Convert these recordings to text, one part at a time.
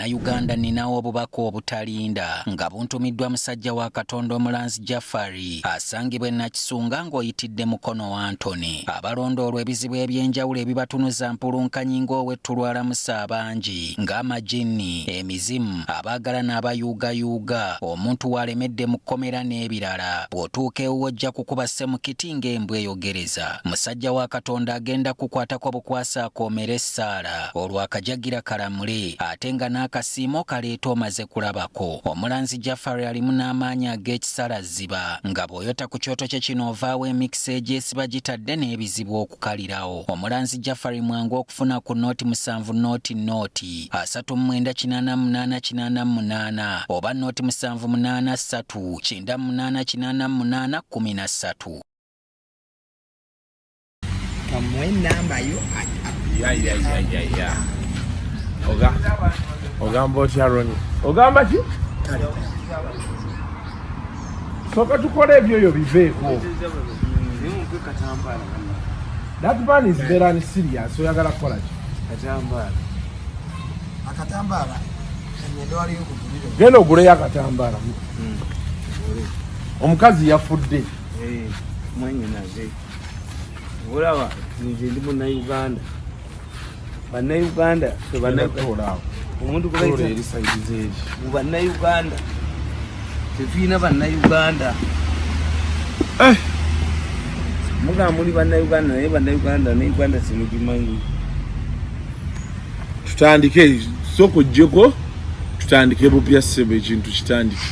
Bannayuganda ninawo obubaka obutalinda nga buntumiddwa musajja wa Katonda Omulanzi Jafari asangibwa Nakisunga ng'oyitidde Mukono wa Antony. Abalondoolwa ebizibu ebyenjawulo ebibatunuza mpulunkanyi ng'ow'ettulwalamusa abangi ng'amajini, emizimu, abaagala n'abayuugayuuga, omuntu walemedde mu kkomera n'ebirala. Bw'otuuka ewuwo ojja kukuba ssemukiti ng'embwa eyogereza. Musajja wa Katonda agenda kukwatako bukwasa akoomera essaala olwo akajagira kalamule ate nga n'akasiimo kaleeta omaze kulabako. Omulanzi Jafari alimu n'amaanyi ag'ekisalaziba nga bw'oyota ku kyoto kye kino ovaawo emikisa egyesiba gitadde n'ebizibu okukalirawo. Omulanzi Jafari mwangu okufuna ku nooti 7 nooti 38888 oba nooti 783988813. Kamwe namba yo ya. Ogamba otya Ronnie? Ogamba ki? Soka tukole ebyo biveeko. That man is very serious. Oyagala kukola ki? Akatambala. Ennyo ali okugulira. Genda oguleyo akatambala. Omukazi yafudde. Mwannyinaze. Olaba nze ndi Munnayuganda. Bannayuganda omuntu kubayita mu Bannayuganda tefiina Bannayuganda mugamba muli Bannayuganda naye Bannayuganda ne Uganda simugimanyi. Tutandike soko jjeko tutandike bupya ssebo ekintu kitandike.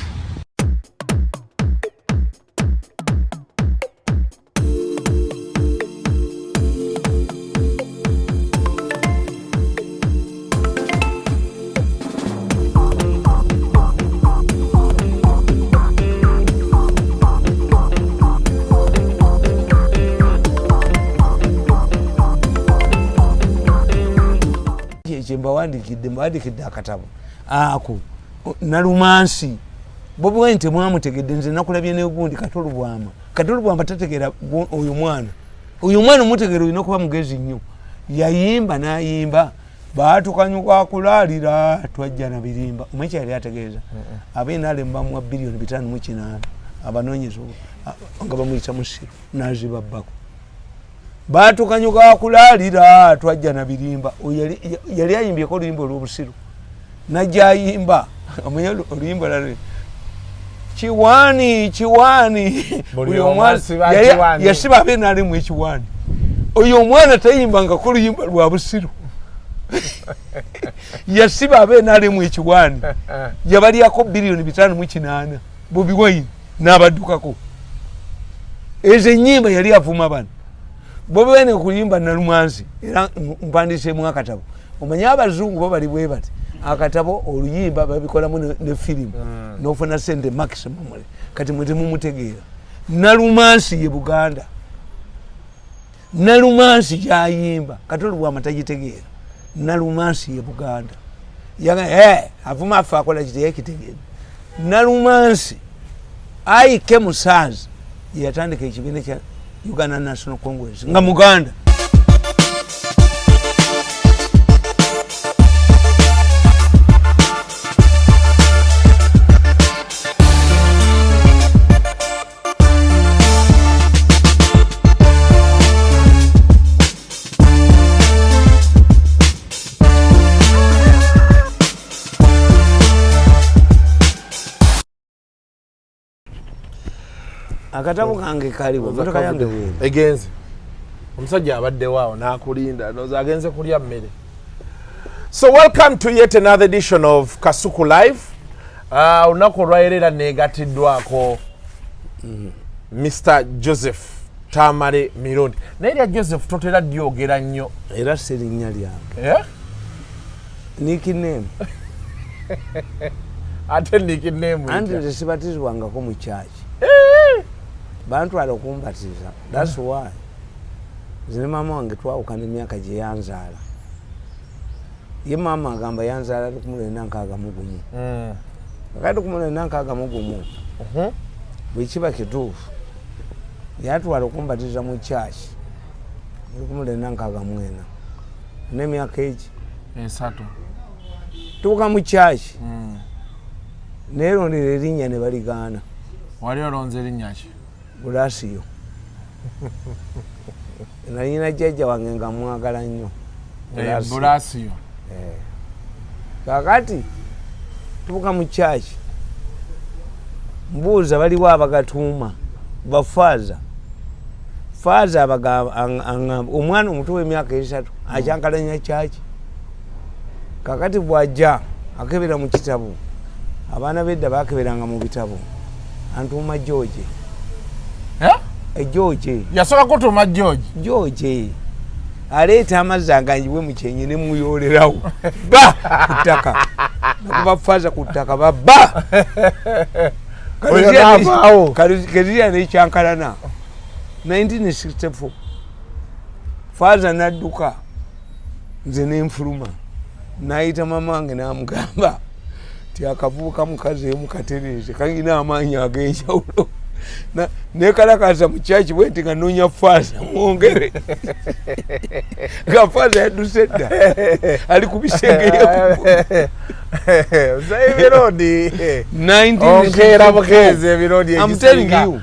Mbawandikidde akatabo ako Nalumansi Bobi Wine temwamutegedde nze nakulabye ne gundi Kato Lubwama. Kato Lubwama tategera oyo mwana omutegera olina okuba mugezi nnyo. Yayimba n'ayimba baatukanyuka kulaalira twajja na birimba omweki yali ategeeza abenaale mbamuwa bilioni 5.8 abanoonyeza nga bamuyita musiru n'azibabbako. Baatukanyuka kulaalira twajja na birimba yali ayimbyeko oluyimba olw'obusiru najja ayimba omanye oluyimba lale kiwaani yasiba abenaale mu ekiwaani. Oyo omwana tayimbangako oluyimba lwa busiru yasiba abenaale mu ekiwaani yabalyako bilioni 5.8 Bobi Wine n'abaddukako. Ezo ennyimba yali avuma bano. Bobi Wine okuyimba Nalumansi era mpandiseemu akatabo. Omanye abazungu bo bali bwe bati akatabo oluyimba babikolamu ne firimu n'ofuna sente maximum. Kati mwe temumutegeera Nalumansi ye Buganda. Nalumansi gyayimba Kato Lubwama tagitegeera. Nalumansi ye Buganda. Avuma afa akola kiteyekitegeera. Nalumansi Aike Musazi yatandika ekibiina kya Uganda National Congress nga Muganda. Akatabo kange kaliwo motoka yange wewe egenze omusajja abadde waawo n'akulinda noza agenze kulya mmere. So welcome to yet another edition of Kasuku Live. Olunaku olwayerera negatiddwako Mr. Joseph Tamale Mirundi. Naye lya Joseph totera lyogera nnyo era serinnya lyange. Nickname ate nickname andi sibatizibwangako mu church. Bantu alokumbatiza. That's why. Zine mama wange twawukana emyaka gye yanzaala. Ye mama agamba yanzaala 1961. Kakati 1961. Bwe kiba kituufu. Yatwala okumbatiza mu church. 1964. N'emyaka egi. 3. tuuka mu kyaki neerondera erinnya ne baligaana. Wali olonze erinnya ki? Bulasiyo. Nalina jjajja wange nga mwagala nnyo. Bulasiyo. Kakati tuuka mu kyaki mbuuza baliwo abagatuuma bafaaza. Faaza omwana omuto w'emyaka 3 akyankalanya kyaki. Kakati bw'ajja akebera mu kitabo. Abaana b'edda baakeberanga mu bitabo. Antuuma George. George. Yasoka kutuuma George. George. Aleeta amazzi aganjibwe mu kyenyi ne muyoolerawo. Ba! Ku ttaka. Nakuba faaza ku ttaka babba! Kezirya n'ekyankalana. 1964. Faaza n'adduka. Nze n'enfuluma. N'ayita mama wange n'amugamba ti akavubuka mukazi emukatereeze kayina amaanyi ag'enjawulo. Nekalakaza mu kyaki bwe nti nga nnoonya Faaza mwongere. Nga Faaza yadduse dda ali ku bisenge ebirodi. Onkeera bukeezi ebirodi ekisinga. I'm telling you.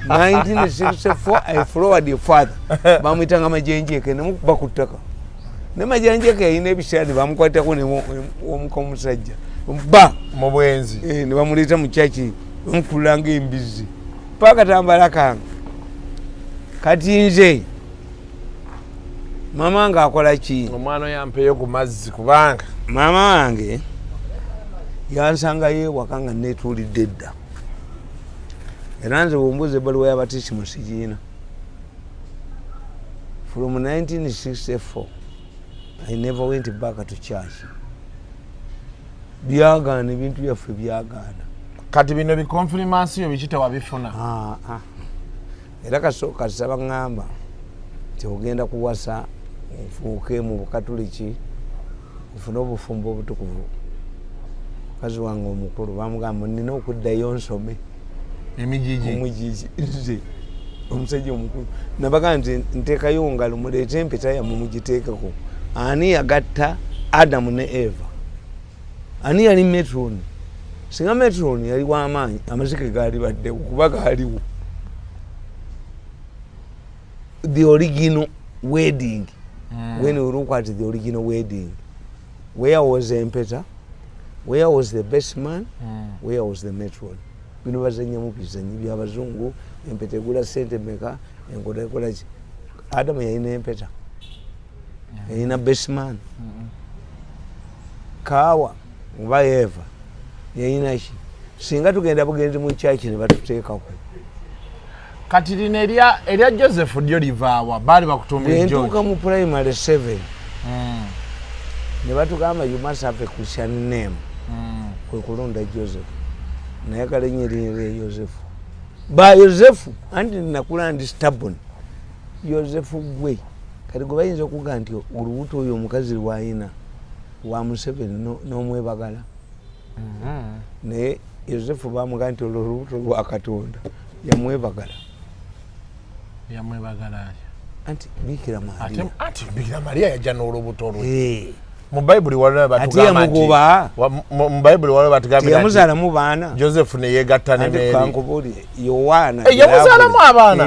1964 I followed your father. Bamuyitanga Majenjeke ne mukuba ku ttaka. Ne Majenjeke yalina ebisyaani bamukwatako omuka omusajja. Ba! Mu bwenzi. Ne bamuleeta mu kyaki bamukulanga embizi. Paka tambala kange. Kati nze mama nga akola ki? Omwana yampeeyo ku mazzi kubanga mama wange yansangayo ewaka nga neetuulidde dda. Era nze bw'ombuuza ebbaluwa y'abatiisi mu sigiina. From 1964 I never went back to church. Byagaana ebintu byaffe byagaana. Kati bino bikonfirmasiyo bikite wabifuna. Era kasooka saba ngamba nti ogenda kuwasa ofuuke mu Bukatuliki ofune obufumbo obutukuvu. Mukazi wange omukulu bamugamba nina okuddayo nsome omugigi nze omusajja omukulu. Nabaga nti nteekayo ngalo muleete empeta yammwe mugiteekeko. Ani yagatta Adamu ne Eva? Ani yali Metroni? Singa Metroni yali w'amaanyi amazike gaali baddewo kuba gaaliwo. The original wedding. When we look at the original wedding, where was the empeta? Where was the best man? Where was the Metron? Bino bazanya mu bizanyi by'abazungu, empeta egula sente meka, enkola ekola ki? Adamu yalina empeta. Yalina best man. Kaawa oba Eva yalina ki? Singa tugenda bugenzi mu kyaki ne batuteekako. Kati lino erya Joseph lyo livaawa baali bakutuumira George. Ntuuka mu primary 7. Ne batugamba you must have a Christian name. Kwe kulonda Joseph. Naye kale nnyo lye Joseph. Ba Joseph anti nakula ndi stubborn. Joseph gwe kati gwe bayinza okuga nti olubuto oyo omukazi lwayina wa Museveni n'omwebagala. Naye Joseph bamuga nti olubuto lwa Katonda yamwebagala. Yamwebagala anti Bikira Maria. Anti Bikira Maria yajja n'olubuto lwe. Mu Bible waliwo batugamba nti mu Bible waliwo batugamba yamuzala mu baana. Joseph ne yegatta ne Mary. Kankubuli Yohana. Yamuzala mu abaana.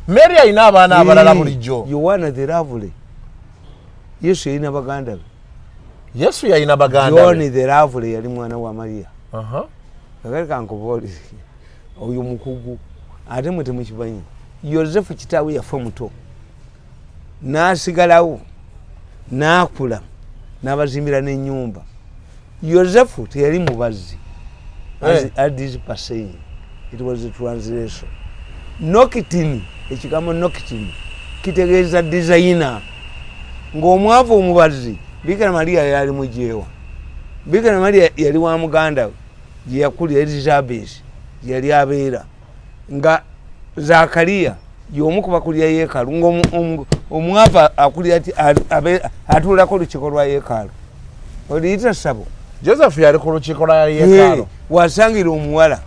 Mary ayina abaana abalala bulijjo. Yohana the Lovely. Yesu yalina baganda be. Yesu yalina baganda be. Yohana the Lovely yali mwana wa Maria. Kakali kankubuli oyo mukugu ate mwe temukimanyi. Yosefu kitaawe yafa muto n'asigalawo n'akula n'abazimbira n'ennyumba. Yosefu teyali mubazzi. As this passing it was a translation. Nokitini ekigambo nokitini kitegeeza designer ng'omwavu omubazzi. Bikira Maria yali mujeewa. Bikira Maria yali wa muganda gye yakulira Elizabeth yali abeera nga Zakaria y'omu ku bakulira yeekaalu ng'omwava akulira atuulako olukiiko lwa yeekaalu. Oliyita ssabo. Joseph yali ku lukiiko lwa yeekaalu. Wasangira omuwala.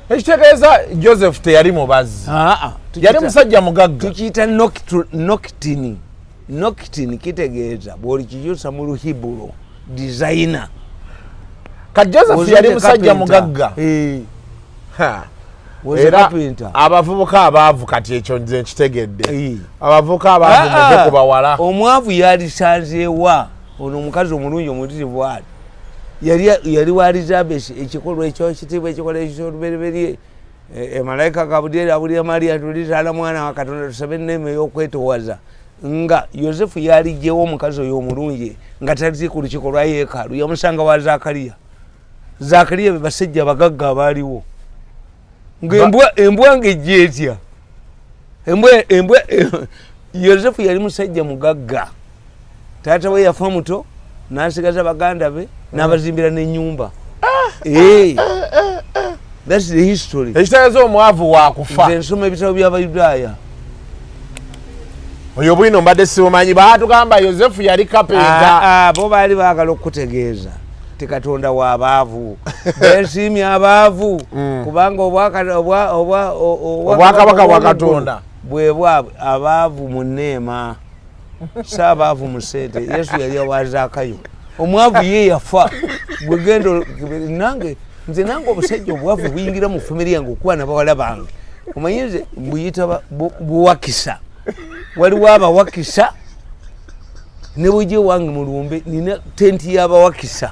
Ekitegeeza Joseph teyali mubazzi. Yali musajja mugagga. Tukiyita nokitini. Nokitini kitegeeza bw'olikikyusa mu Luhiburo designer. Joseph yali musajja mugagga. Era abavubuka abaavu kati ekyo nze nkitegedde. Abavubuka abaavu muve ku bawala. Omwavu yalisanzeewa ono omukazi omulungi omutirivu ali. Yali wa Elizabeth ekikolwa ekyo kitiibwa ekikola eky'olubereberye. Malayika Gabriel abulira Maria tulizaala mwana wa Katonda tusabe enneema ey'okwetoowaza. Nga Yosefu yaligyewo omukazi oyo omulungi nga tali ku lukiiko lwa yeekaalu yamusanga wa Zakariya. Zakariya be basajja abagagga abaaliwo. Embwa ng'ejja etya. Embwa Yosefu yali musajja mugagga. Taata we yafa muto n'asigaza baganda be n'abazimbira n'ennyumba. That's the history. Ekitegeeza omwavu waakufa. Nze nsoma ebitabo by'Abayudaaya. Oyo bwino mbadde sibumanyi baatugamba Yosefu yali kapenta. Bo baali baagala okutegeeza ti Katonda w'abaavu. Beesiimye abaavu kubanga obwakabaka bwa Katonda bwe bwabwe abaavu mu nneema si abaavu mu ssente. Yesu yali awazaakayo. Omwavu ye yafa bwe genda nze nange obusajja obwavu buyingira mu famire yange okuba nabawala bange. Omanyi nze mbuyita buwakisa. Waliwo abawakisa ne bw'ojja ewange mu Lumbe nina tenti y'abawakisa.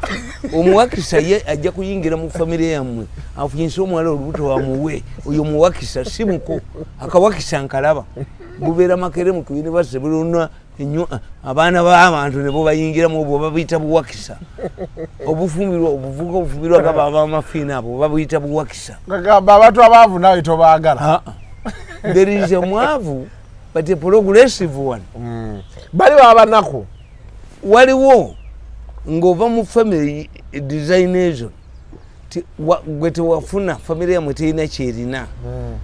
Omuwakisa ye ajja kuyingira mu famire yammwe afunyise omuwala olubuto wamuwe. Oyo muwakisa si muko. Akawakisa nkalaba bubeera Makerere ku University bulonna ennyo abaana b'abantu ne bo bayingiramu obwo babuyita buwakisa. Obufumbirwa obuvuga obufumbirwa abamafiina abo babuyita buwakisa. Gagamba abantu abaavu nawe tobaagala. There is a mwavu but a progressive one. Baliwo abanaku. Waliwo ng'ova mu family designation gwe tewafuna famire yamwe terina kyerina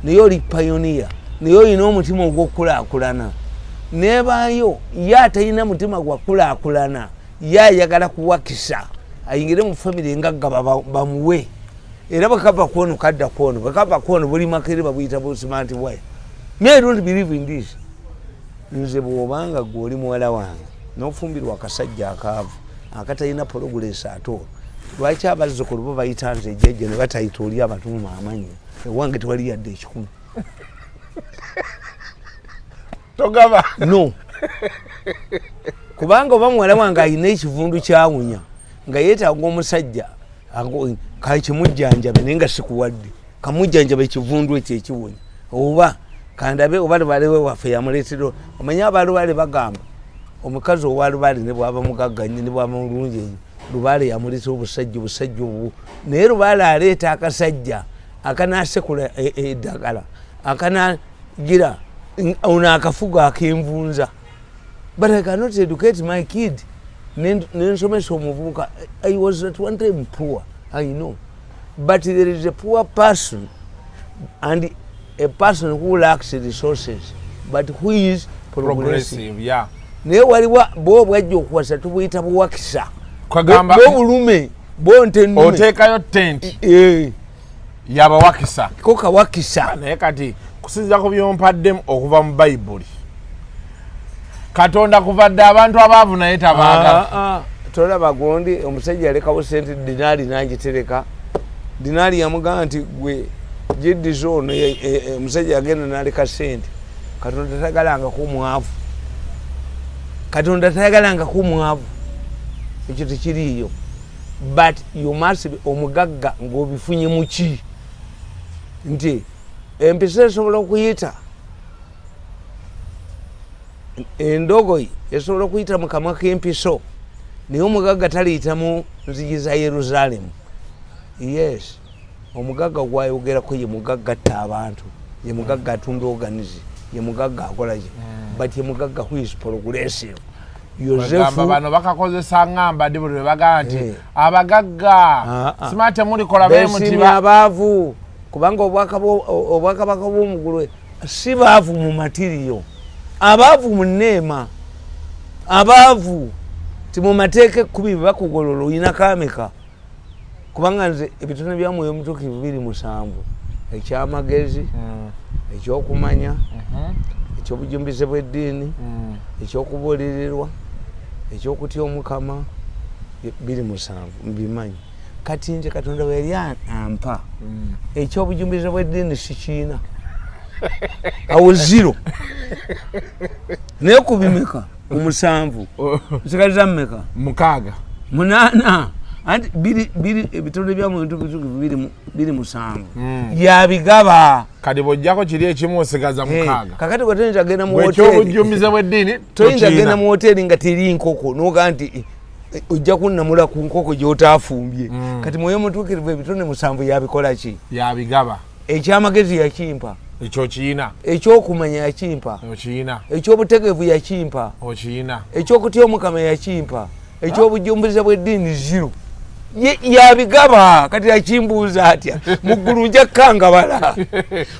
naye oli pioneer naye olina omutima ogw'okulaakulana nebaayo ye atalina mutima gwakulaakulana ye ayagala kuwakisa ayingire mu famire engagga bamuwe era bwekava kwono kadda kwono bwekava kwono buli Makerere babuyita smart way. Me I don't believe in this. Nze bw'obanga gw'oli muwala wange n'ofumbirwa akasajja akaavu akatalina progress ato lwaki abazzukulu bo bayita nze ejjejje ne batayita oli abatuuma amannya ewange tewali yadde ekikumi. Togaba no kubanga oba muwala wange alina ekivundu kyawunya nga yeetaaga omusajja kakimujjanjabe naye nga sikuwadde kamujjanjabe ekivundu ekyo ekiwunya oba kandabe oba Lubaale waffe yamuleetera omanye abalubaale bagamba omukazi owalubaale ne bwaba mugagga nnyo ne bwaba mulungi ennyo Lubaale yamuleetera obusajja obwo naye Lubaale aleeta akasajja akanaasekula eddagala akanagira ono akafugo ak'envunza. But I cannot educate my kid. Nensomesa omuvubuka. I was at one time poor, I know. But there is a poor person and a person who lacks resources but who is progressive. Yeah. Naye waliwo bo bwajja okuwasa tubuyita buwakisa. Kwagamba bulume bo ntennume oteekayo tent y'abawakisa ko kawakisa. Naye kati kusinziira ku by'ompaddemu okuva mu Bayibuli Katonda kuvadde abantu abaavu naye tabaagala. Tolaba gondi omusajja yalekawo sente dinaali n'agitereka. Dinaali yamugamba nti gwe jiddiza ono omusajja yagenda n'aleka sente. Katonda tayagalangako mwavu. Katonda tayagalangako mwavu. Ekyo tekiriiyo. But you must be omugagga ng'obifunye mu ki? Nti empisa esobola okuyita endogoyi esobola okuyita mu kamwa k'empiso naye omugagga taliyita mu nzigi za Yerusaalemu. Yes, omugagga gwayogerako ye mugagga atta abantu, ye mugagga atunda oganizi, ye mugagga akola ki, but ye mugagga who is progressive. Yosefu bano bakakozesa ngamba ndi buli bagamba nti abagagga simate muli kola be mutiba abaavu kubanga obwakabaka bw'omugulwe si baavu mu matiriyo, abaavu mu nneema, abaavu ti mu mateeka 10 bakugolola oyina kaameka. Kubanga nze ebitone bya Mwoyo Mutukuvu 27 ekyamagezi, ekyokumanya, ekyobujumbize bw'eddiini, ekyokubuulirirwa, ekyokutya Omukama, 207 mbimanyi kati nje Katonda bwe yali ampa ekyobujumbiza bw'eddiini sikiina awo 0 naye kubimeka 7 nsigaliza mmeka 8 anti ebitonde bya muntu 207 yabigaba kati bw'ojjako kiri ekimu osigaza 6 kakati bwe toyinza genda mu ekyobujjumbiza bw'eddiini toyinza genda mu hoteri nga teri nkoko noga nti ojja kunnamula ku nkoko gy'otaafumbye kati mwoyo mutuukirivu ebitonde 7 yabikola ki yabigaba ekyamagezi yakimpa ekyo kiyina ekyokumanya yakimpa okiyina ekyobutegevu yakimpa okiyina ekyokutya omukama yakimpa ekyobujumbiza bw'eddiini 0 yabigaba kati yakimbuuza atya muggulu nja kukangabala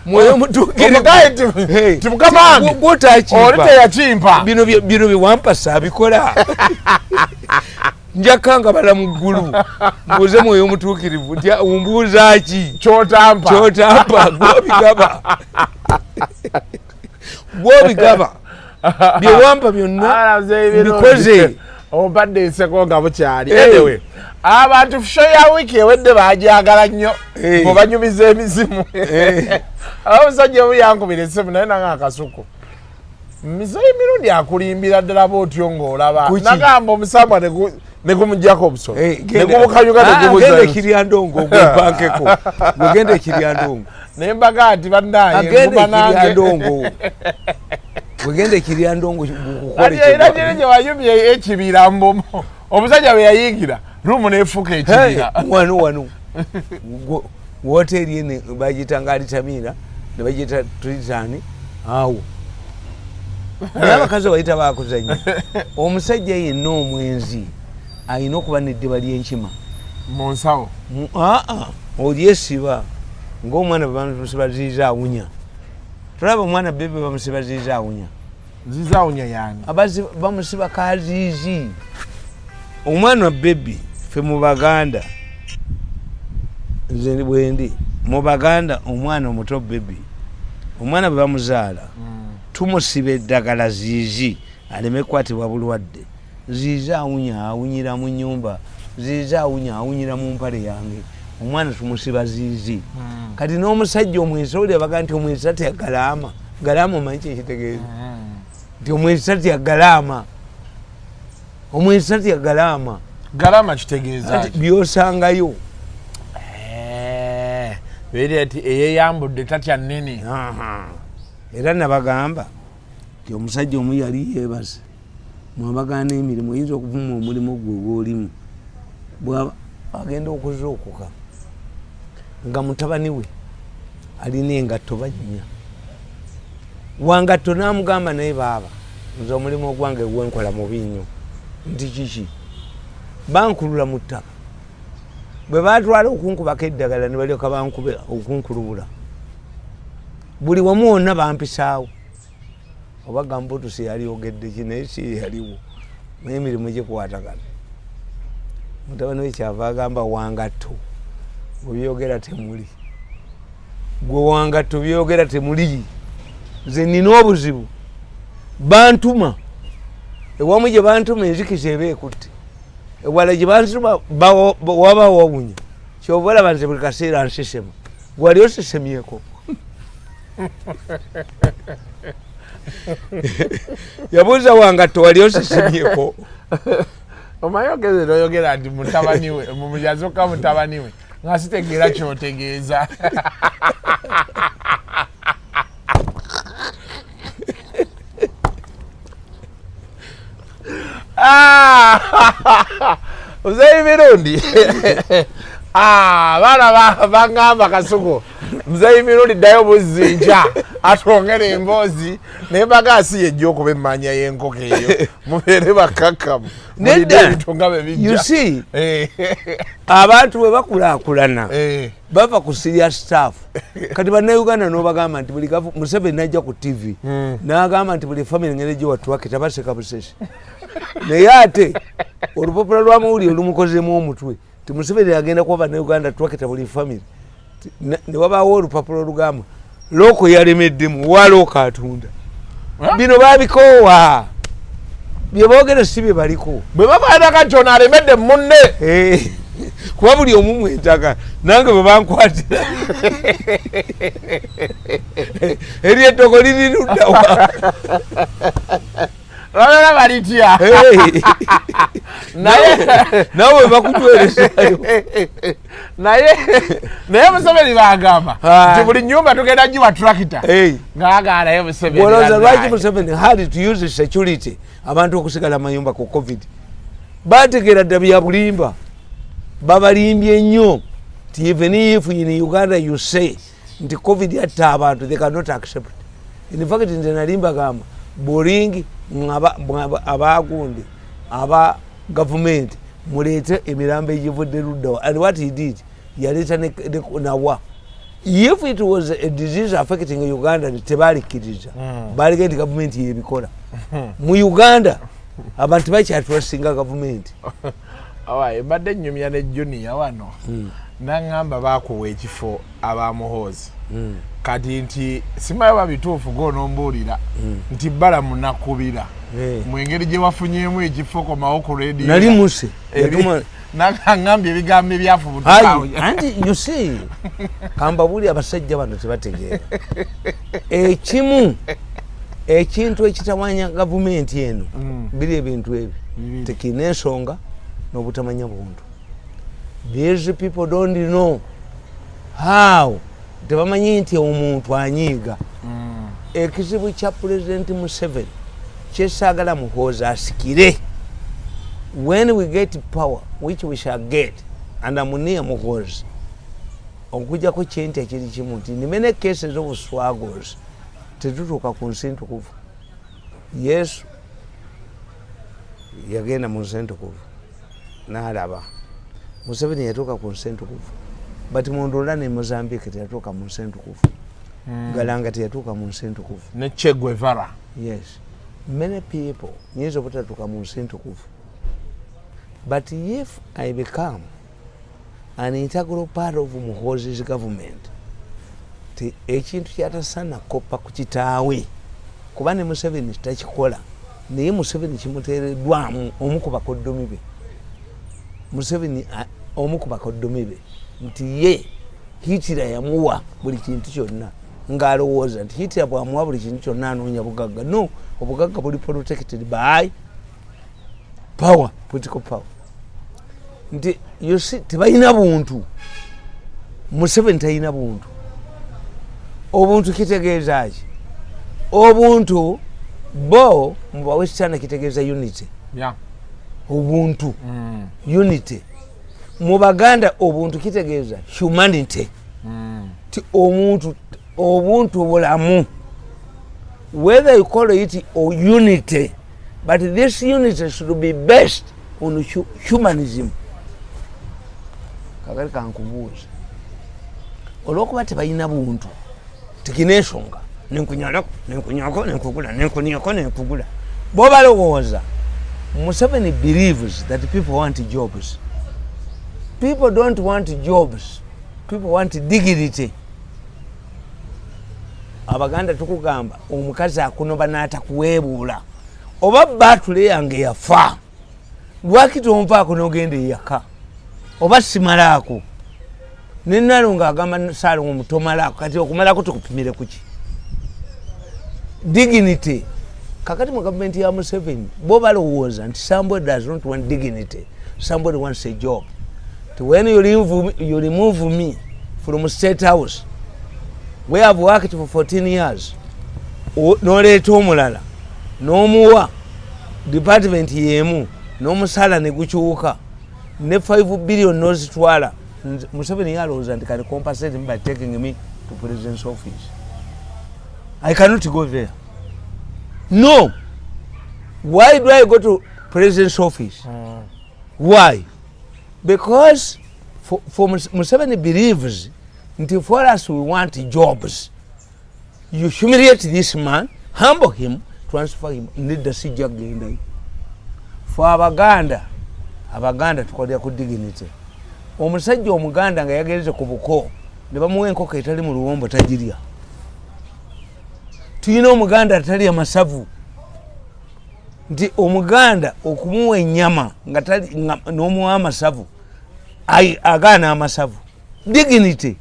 mwoyo mutuukirivugotakimpa bino biwampasa abikola nja kukangabala muggulu mbuuze mwoyo mutuukirivu nti ombuuza ki kyotampa gwobigaba byewampa byonna bikoze obadde nseko nga bukyali anyway abantu show ya wiki ewedde baajagala nnyo ngo banyumiza emizimu abasajja buyankubira essimu naye nanga akasuku Mizeyi Mirundi akulimbira ddala bw'otyo ng'olaba nagamba omusambwa ne gumugyako obusolo ne gumukanyuka ne gumuzayo Kiryandongo gwebankeko gwegende Kiryandongo naye mbaga nti bannaye nguba nange wegende Kiryandongo era nyine gye wayumye ekibira mbomo omusajja bwe yayingira rumu neefuuka ekibira wano woteri ene bagiyita ngaalitamira ne bagiyita tritani awo naye abakazi bayita bakuzanya omusajja yenna omwenzi alina okuba neddiba ly'enkima mu nsawo oli esiba ng'omwana bamusiba ziiza awunya tolaba omwana bebe bamusiba ziiza awunya ziiza awunya yani bamusiba kaziizi omwana bebi fe mu Baganda nze bwendi mu Baganda omwana omuto bebi omwana bwe bamuzaala tumusiba eddagala ziizi aleme kukwatibwa bulwadde ziiza awunya awunyira mu nnyumba ziiza awunya awunyira mu mpale yange omwana tumusiba ziizi kati n'omusajja omwenzi oli abaga nti omwenzi tatya galaama omanyi kyekitegeeza nti omwenzi tatya galaama omwenzi tatya galaama kitegeeza byosangayo beera ti eyeyambudde tatya nnene era nabagamba nti omusajja omu yali yeebase mwabagana emirimu oyinza okuvuma omulimu gwe gwolimu bwaba agenda okuzookuka nga mutabani we alina engatto bannya wangatto n'amugamba naye baaba nze omulimu ogwange gwenkola mubi nnyo nti kiki bankulula mu ttaka bwe baatwala okunkubako eddagala ne balyoka bankube okunkulubula buli wamu wonna bampisaawo oba gamba otusi yaliyogedde ki naye si yaliwo naye emirimu gikwatagana mutabani we kyava agamba wangatto bwebyogera temuli gwe wangatto byogera temuli nze nina obuzibu bantuma ewamu gye bantuma enzikiza eba ekutte ewala gye bantuma waba wawunya kyoba olaba nze buli kaseera nsesema gwali osesemyeko yabuuza wangatto wali osesemyeko omanyi ogeze oyogera nti mutabani we yazoka mutabani we nga sitegeera kyotegeeza Muzeyi Mirundi abaana bangamba kasuko Muzeyi Mirundi ddayo buzinja atwongere emboozi naye mbaga si yejja okuba emmanya y'enkoko eyo mubeere bakakkamu you see abantu bwe bakulaakulana bava ku serious staff kati bannayuganda n'obagamba nti buli Museveni najja ku TV n'agamba nti buli famire ngere gye watwakita baseka busesi naye ate olupapula lw'amawulire olumukozeemu omutwe ti Museveni agenda kuba bannayuganda twakita buli famire ne wabaawo olupapula olugamba looko yalemeddemu wa looko atunda bino babikoowa bye boogera si bye baliko bwe babaana kati ono alemedde munne kuba buli omu mwetaka nange bwe bankwatira eri ettoko liri luddawa balala balitya nawe bwe bakutweresayo naye Museveni bagamba nti buli nyumba tugenda giwa tractor ng'agaana naye Museveni olowooza lwaki Museveni had to use security abantu okusigala amayumba ku covid bategeera dda bya bulimba babalimbye nnyo nti even if in Uganda you say nti covid yatta abantu they cannot accept it. In fact nze nali mbagamba bolingi abagundi aba government muleete emirambo egivudde luddawo and what he did yaleeta nawa if it was a disease affecting Uganda tebalikkiriza balige nti government yebikola mu Uganda abantu bakyatulasinga government ebadde nnyumya ne junior wano naŋŋamba baakuwa ekifo abamuhoozi kati nti simayo babituufu goonombuulira nti bbala munakubira mu engeri gye wafunyemu ekifo komawo ku radio nali muse naŋŋambye ebigambo ebyafubutaawo anti you see kambabuli abasajja bano tebategeera ekimu ekintu ekitawanya gavumenti eno biri ebintu ebi tekirina ensonga n'obutamanya buntu. These people don't know how tebamanyi nti omuntu anyiiga ekizibu kya President Museveni kyesaagala muhoozi asikire when we get power which we shall get and amunia muhoozi okujjako kintu ekiri kimu nti nimene cases obuswagos tetutuuka ku nsi ntukuvu. Yesu yagenda mu nsi ntukuvu n'alaba Museveni yatuuka ku nsi ntukuvu but Mondolda ne Mozambique teyatuuka mu nsi ntukuvu Galanga teyatuuka mu nsi ntukuvu ne Che Guevara. Yes, many people nyinza obutatuuka mu nsi ntukuvu but if I become an integral part of Muhoozi's government ekintu kyatasaana koppa ku kitaawe kuba ne Museveni takikola naye Museveni kimuteereddwamu omu ku bakoddomi be. Museveni omu ku bakoddomi be nti ye Hitler yamuwa buli kintu kyonna ng'alowooza nti Hitler bw'amuwa buli kintu kyonna anoonya bugagga. No, obugagga buli protected by power, political power. Nti you see tebalina buntu. Museveni talina buntu. Obuntu kitegeeza ki? Obuntu bo mu ba Western kitegeeza unity. Yeah. Obuntu unity. Mu Baganda obuntu kitegeeza humanity. Ti obuntu bulamu. Whether you call it or unity, but this unity should be based on humanism. Kakali kankubuuza olw'okuba tebalina buntu tikina ensonga nenkunyalako nenkugula bo balowooza. Museveni believes that people want jobs. People don't want jobs. People want dignity. Abaganda tukugamba omukazi akunoba n'atakuweebuula oba batule yange yafa lwaki tonvaako n'ogenda eyaka oba simalaako nenalo ng'agamba Saalongo mutomalaako kati okumalako tukupimire kuki dignity. Kakati mu gavumenti ya Museveni bo balowooza nti somebody does not want dignity, somebody wants a job. When you remove me from State House where I've worked for 14 years noleeta omulala n'omuwa department yemu n'omusaala ne gukyuka ne 5 billion n'ozitwala, Museveni yalowooza nti can compensate me by taking me to president's office. I cannot go there. No. Why do I go to president's office? Why? Because for Museveni believes that for us we want jobs. You humiliate this man, humble him, transfer him, need the sijja genda. For Abaganda tukolera ku dignity. Omusajja Omuganda nga yagenze ku buko ne bamuwa enkoko etali mu luwombo tagirya. Tuyina Omuganda atali amasavu nti omuganda okumuwa ennyama nga tali n'omuwa amasavu agaana amasavu. Dignity.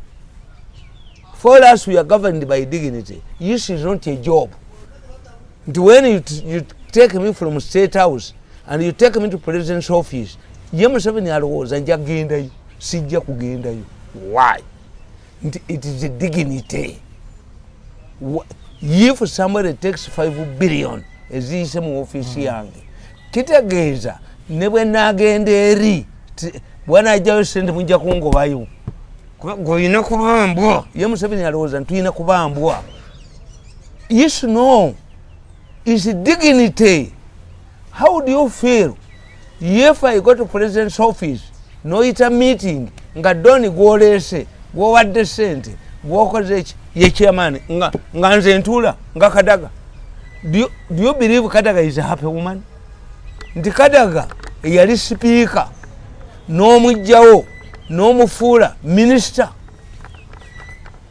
For us, we are governed by dignity. This is not a job. And when you take me from State House and you take me to President's office, ye Museveni alowooza nja kugendayo, sijja kugendayo. Why? It is a dignity. If somebody takes 5 billion eziyise mu office yange, kitegeeza ne bwe nagenda eri bwanajjayo sente mujja kungobayo. Goyina kubambwa. Ye Museveni alowooza ntuyina kubambwa. Yes, no. It's dignity. How do you feel if I go to President's office, no ita meeting, nga doni gwolese, gwowadde sente, gwokoze ye chairman, nga nze ntula, nga Kadaga. Do you believe Kadaga is a happy woman? Nti Kadaga yali speaker, n'omugjawo, n'omufuula minister.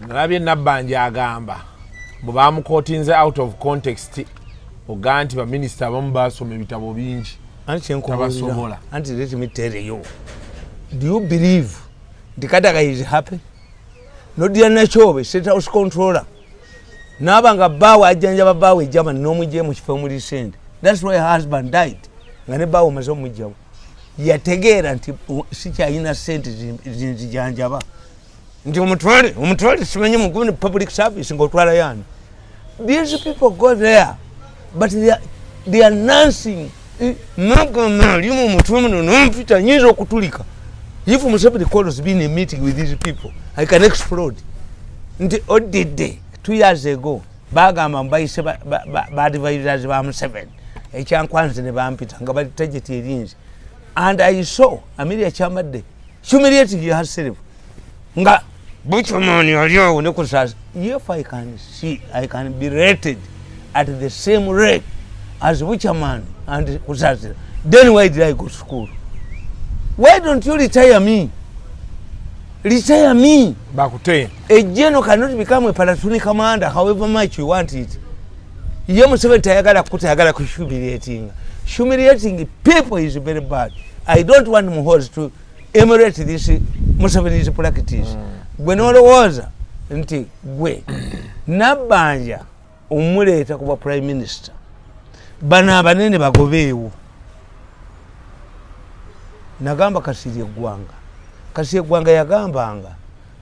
Nalabye Nabbanja agamba bwe bamukootinze out of context oga nti baminisita abamu basoma ebitabo bingi tabasobola. Anti let me tell you, do you believe the Kadaga is happy? No Diana Chobe, State House controller. Nabanga bawa ajjanjaba bawe ejama n'omujje mu kifo muri sente. That's why her husband died. Ngane bawo mazo mujjawo. Yategeera nti sikyayina sente zinjanjaba. Nti omutwale simanyi mu public service ng'otwala yani. These people go there, but they are nursing. Magama limu mutumu n'ompita nyinza okutulika. If Museveni calls being a meeting with these people, I can explode. Nti odidde 2 years ago bagamba mbayise badvisors ba Museveni ekyankwanze ne bampita nga bali target erinzi. And I saw Amelia Chamadde humiliating herself. Nga Butcherman aliyo ne kusasa. If I can see, I can be rated at the same rate as Butcherman and kusasa. Then why did I go to school? Why don't you retire me? Retire me. Bakute. A general cannot become a platoon commander however much you want it. Ye Museveni tayagala kutayagala kuhumiliating. Humiliating people is very bad. I don't want Muhoozi to emulate this Museveni's practice. When all was nti gwe Nabbanja omuleeta kuba prime minister. Bana abanene bagobeewo. Nagamba Kasirye Gwanga. Kasirye Gwanga yagambanga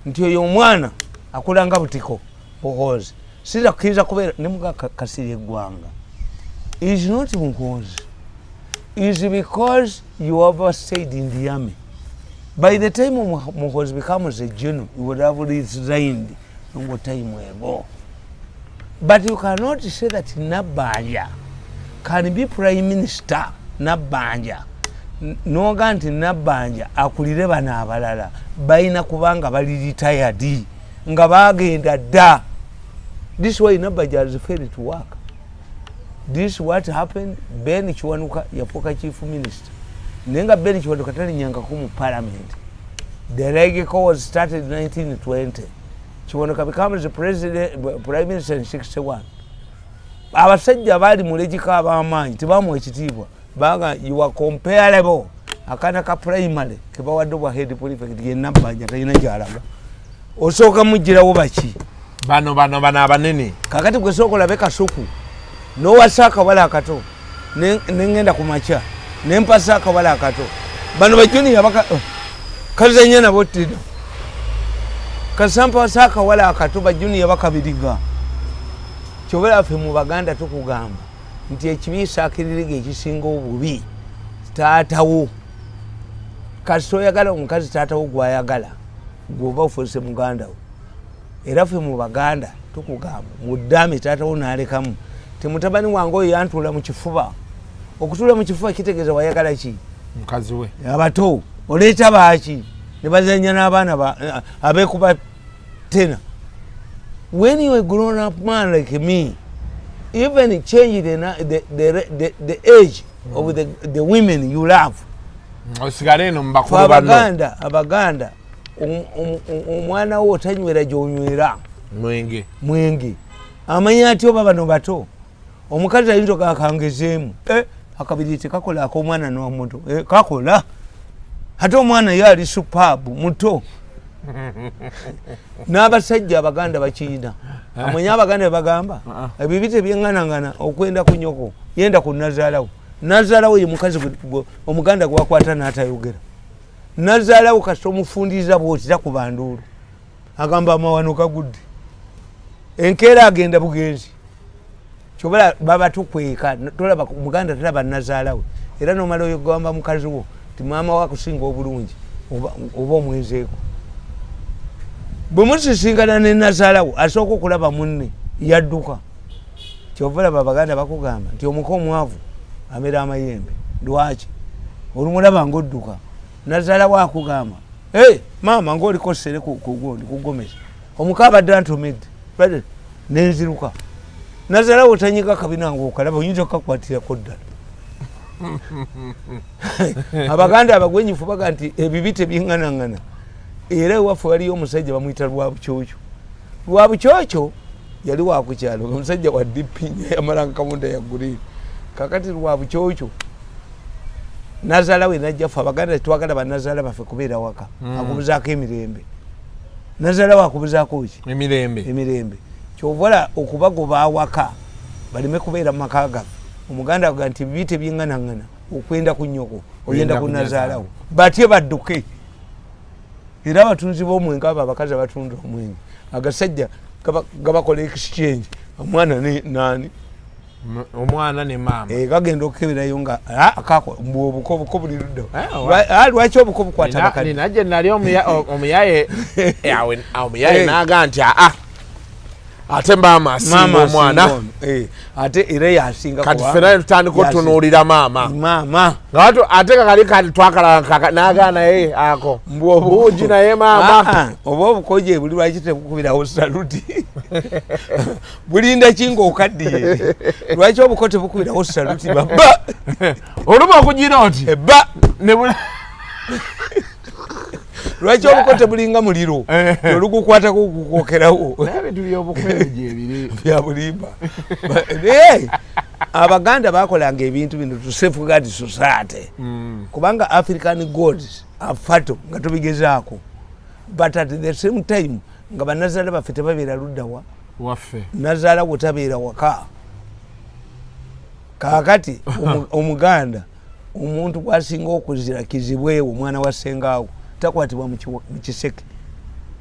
nti oyo omwana akulanga butiko Muhoozi. Sira kukiza kubeera ne muga Kasirye Gwanga. Is not Muhoozi. Is because you overstayed in the army. By the time Muhoozi becomes a general, you would have resigned long time ago. But you cannot say that Nabbanja can be prime minister. Nabbanja noga nti Nabbanja akulire bano abalala balina kubanga bali retired nga bagenda dda. This is why Nabbanja has failed to work. This is what happened. Ben Kiwanuka yapoka chief minister. Nenga Ben Kiwanuka tali nyanga mu parliament. The Reggae Corps was started in 1920. Kiwanuka becomes the president, prime minister in 61. Abasajja bali mu legika abamanyi tebamu ekitiibwa. Baga you are comparable. Akana ka primary ke bawadde bwa head prefect ye Nabbanja talina gyalaga. Osooka mujjirawo baki. Bano abanene. Kakati gwe sooka olabe Kasuku. No wasaka wala akato nengenda kumacha nempasaka wala akato bano bajuni yabaka kazanya na botida kasampa wasaka wala akato bajuni yabaka bidiga kyobera afe mu Baganda tukugamba nti ekibisa akirige ekisinga obubi taatawo kaso yagala omukazi taatawo gwayagala gwoba ofuse muganda era afe mu Baganda tukugamba mudame taatawo nalekamu temutabani wange oyo yantula mu kifuba. Okutula mu kifuba kitegeeza wayagala ki? Mukazi we. Abato oleeta baaki ne bazanya n'abaana abeekuba tena. When you are a grown up man like me, even change the age of the women you love. Osigale eno mbakulu banno. Abaganda omwana wo tanywera gy'onywera. Mwenge. Amanya atyo baba no bato. Omukazi ayinza kakangezeemu akabiri tekakola akomwana n'omuntu kakola ate omwana ye ali superb muto n'abasajja abaganda bakiina amwenye abaganda bagamba ebibite byeŋŋanaŋŋana okwenda ku nyoko yenda ku nazaalawo nazaalawo ye mukazi omuganda gwakwata n'atayogera nazaalawo kasita omufundiiza bwoti takuba nduulu agamba amawano gagudde enkeera agenda bugenzi kyobala baba tukweka tolaba omuganda talaba nazaalawe era nomala oyogamba mukazi wo ti maama wo akusinga obulungi oba omwezeeko bwe musisinkana ne nazaalawo asooka okulaba munne yadduka kyova laba abaganda bakugamba nti omuka omwavu amera amayembe lwaki olumulaba ngaodduka nazaalawo akugamba maama ngaoliko sere kugondi kugomeza omuka abadde antomedde nenziruka nazaalawo otanyiga kabinanga okalaba oyinza okukakwatirako ddala abaganda abagwenyifu baga nti ebibite byeŋŋanaŋŋana era ewaffe waliyo omusajja bamwyita lwabukyokyo lwabukyokyo yali wakukyalo omusajja wa dipinya yamalanga kabunda yagulire kakati lwabukyokyo nazaalawo enajjaffe abaganda tetwagala banazaala baffe kubeera waka akubuzaako emirembe nazaalawo akubuzaako ki emirembe kyovola okubagoba awaka baleme kubeera mu maka gaffe omuganda avuga nti bibite byeŋŋanaŋŋana okwenda ku nnyoko oyenda ku nazaalawo batye badduke era abatunzi b'omwenge abo abakazi abatunda omwenge agasajja gabakola exchange omwana nani omwana ne maama gagenda okukeberayo nga obuko buli ludda lwaki obuko bukwata bakali najje nali omuyaye naga nti ate maama asinga omwana ate era yasinga kati fena tutandika otunuulira maama ate kakali twakalaa nagana ako buugi naye maama oba obukoje buli lwaki tebukubirawo saluti bulinda kinga okaddiye lwaki obuko tebukubirawo saluti baba oluma okugira oti lwaki obuko tebulinga muliro olugukwatako okukwokerawo ebintu byobukwereje ebiri bya bulimba abaganda bakolanga ebintu bino to safeguard society kubanga African gods afato nga tubigezaako but at the same time nga banazaala baffe tebabeera luddawa waffe nazaala wotabeera waka kakati omuganda omuntu gwasinga okuzira kizibwewo omwana wa sengaawo takwatibwa mu kiseke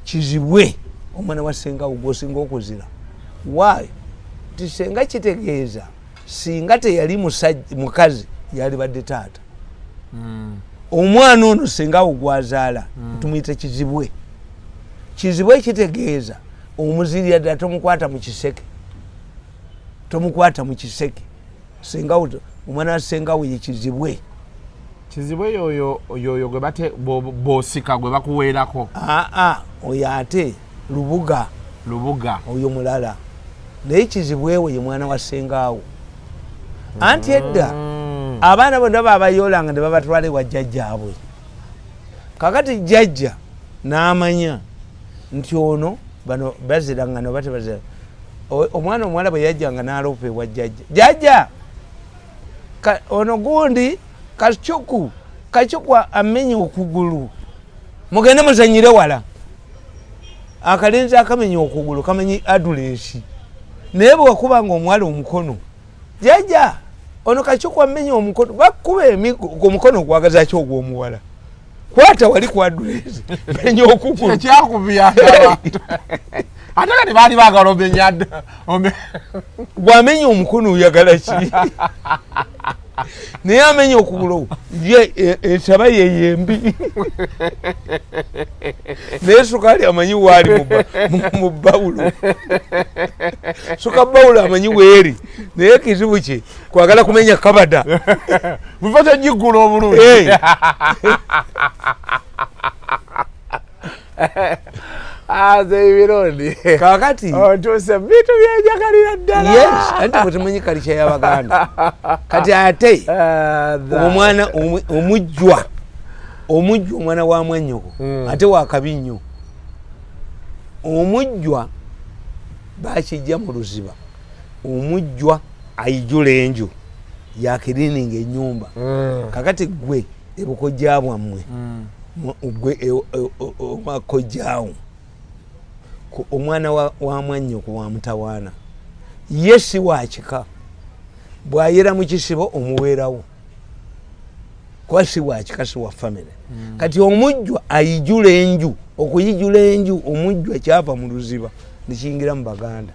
kizibwe omwana wa sengaawo gwosinga okuzira waayo tisenga kitegeeza singa teyali mukazi yali badde taata omwana ono sengaawo gwazaala tumuyita kizibwe kizibwe kitegeeza omuzirya ddala tomukwata mu kiseke sengaawo omwana wa sengaawo ye kizibwe kizibwe yoyo gwe bate bosika gwe bakuweerako oyo ate lubuga oyo mulala naye kizibwewo ye mwana wa sengaawo anti edda abaana bonna babayolanga ne babatwala ewa jjajjaabwe kakati jjajja n'amanya nti ono bano bazirangano bate bazira omwana omuwala bwe yajjanga n'aloopa ewa jjajja ono gundi kacukwa amenye okugulu mugende muzanyire wala akalenzi akamenya okugulu kamenye adulesi naye bwe wakubanga omuwala omukono jjajja ono kacukwa amenye omukono bakuba omukono gwagazaki ogw'omuwala kwata wali ku adulesi menya okugulu ekyakubyanga ate kati baali baagala omenya gwamenya omukono oyagala ki naye amenya okugulu ensaba yeyembi naye sukaali amanyi waali mu bawulo suka bawulo amanyi weeri naye kizibu kye kwagala kumenya kabada muva tegigula obulungi Mirundi kakati otuse bitu byenjagalira ddala yes anti mutemanyi kalicha y'Abaganda kati ate omwana omujjwa omwana wa mwannyoko ate wakabi nnyo omujjwa bakijja mu luziba omujjwa ayijula enju yakirininga ennyumba kakati gwe ebukojja bwammwe gwe makojjaawo omwana wa mwannyoko wa mutawaana ye si wakika bw'ayera mu kisibo omuweerawo kuba si wakika si wa famire kati omujjwa ayijula enju okuyijula enju omujjwa kyava mu luziba nekiyingira mu baganda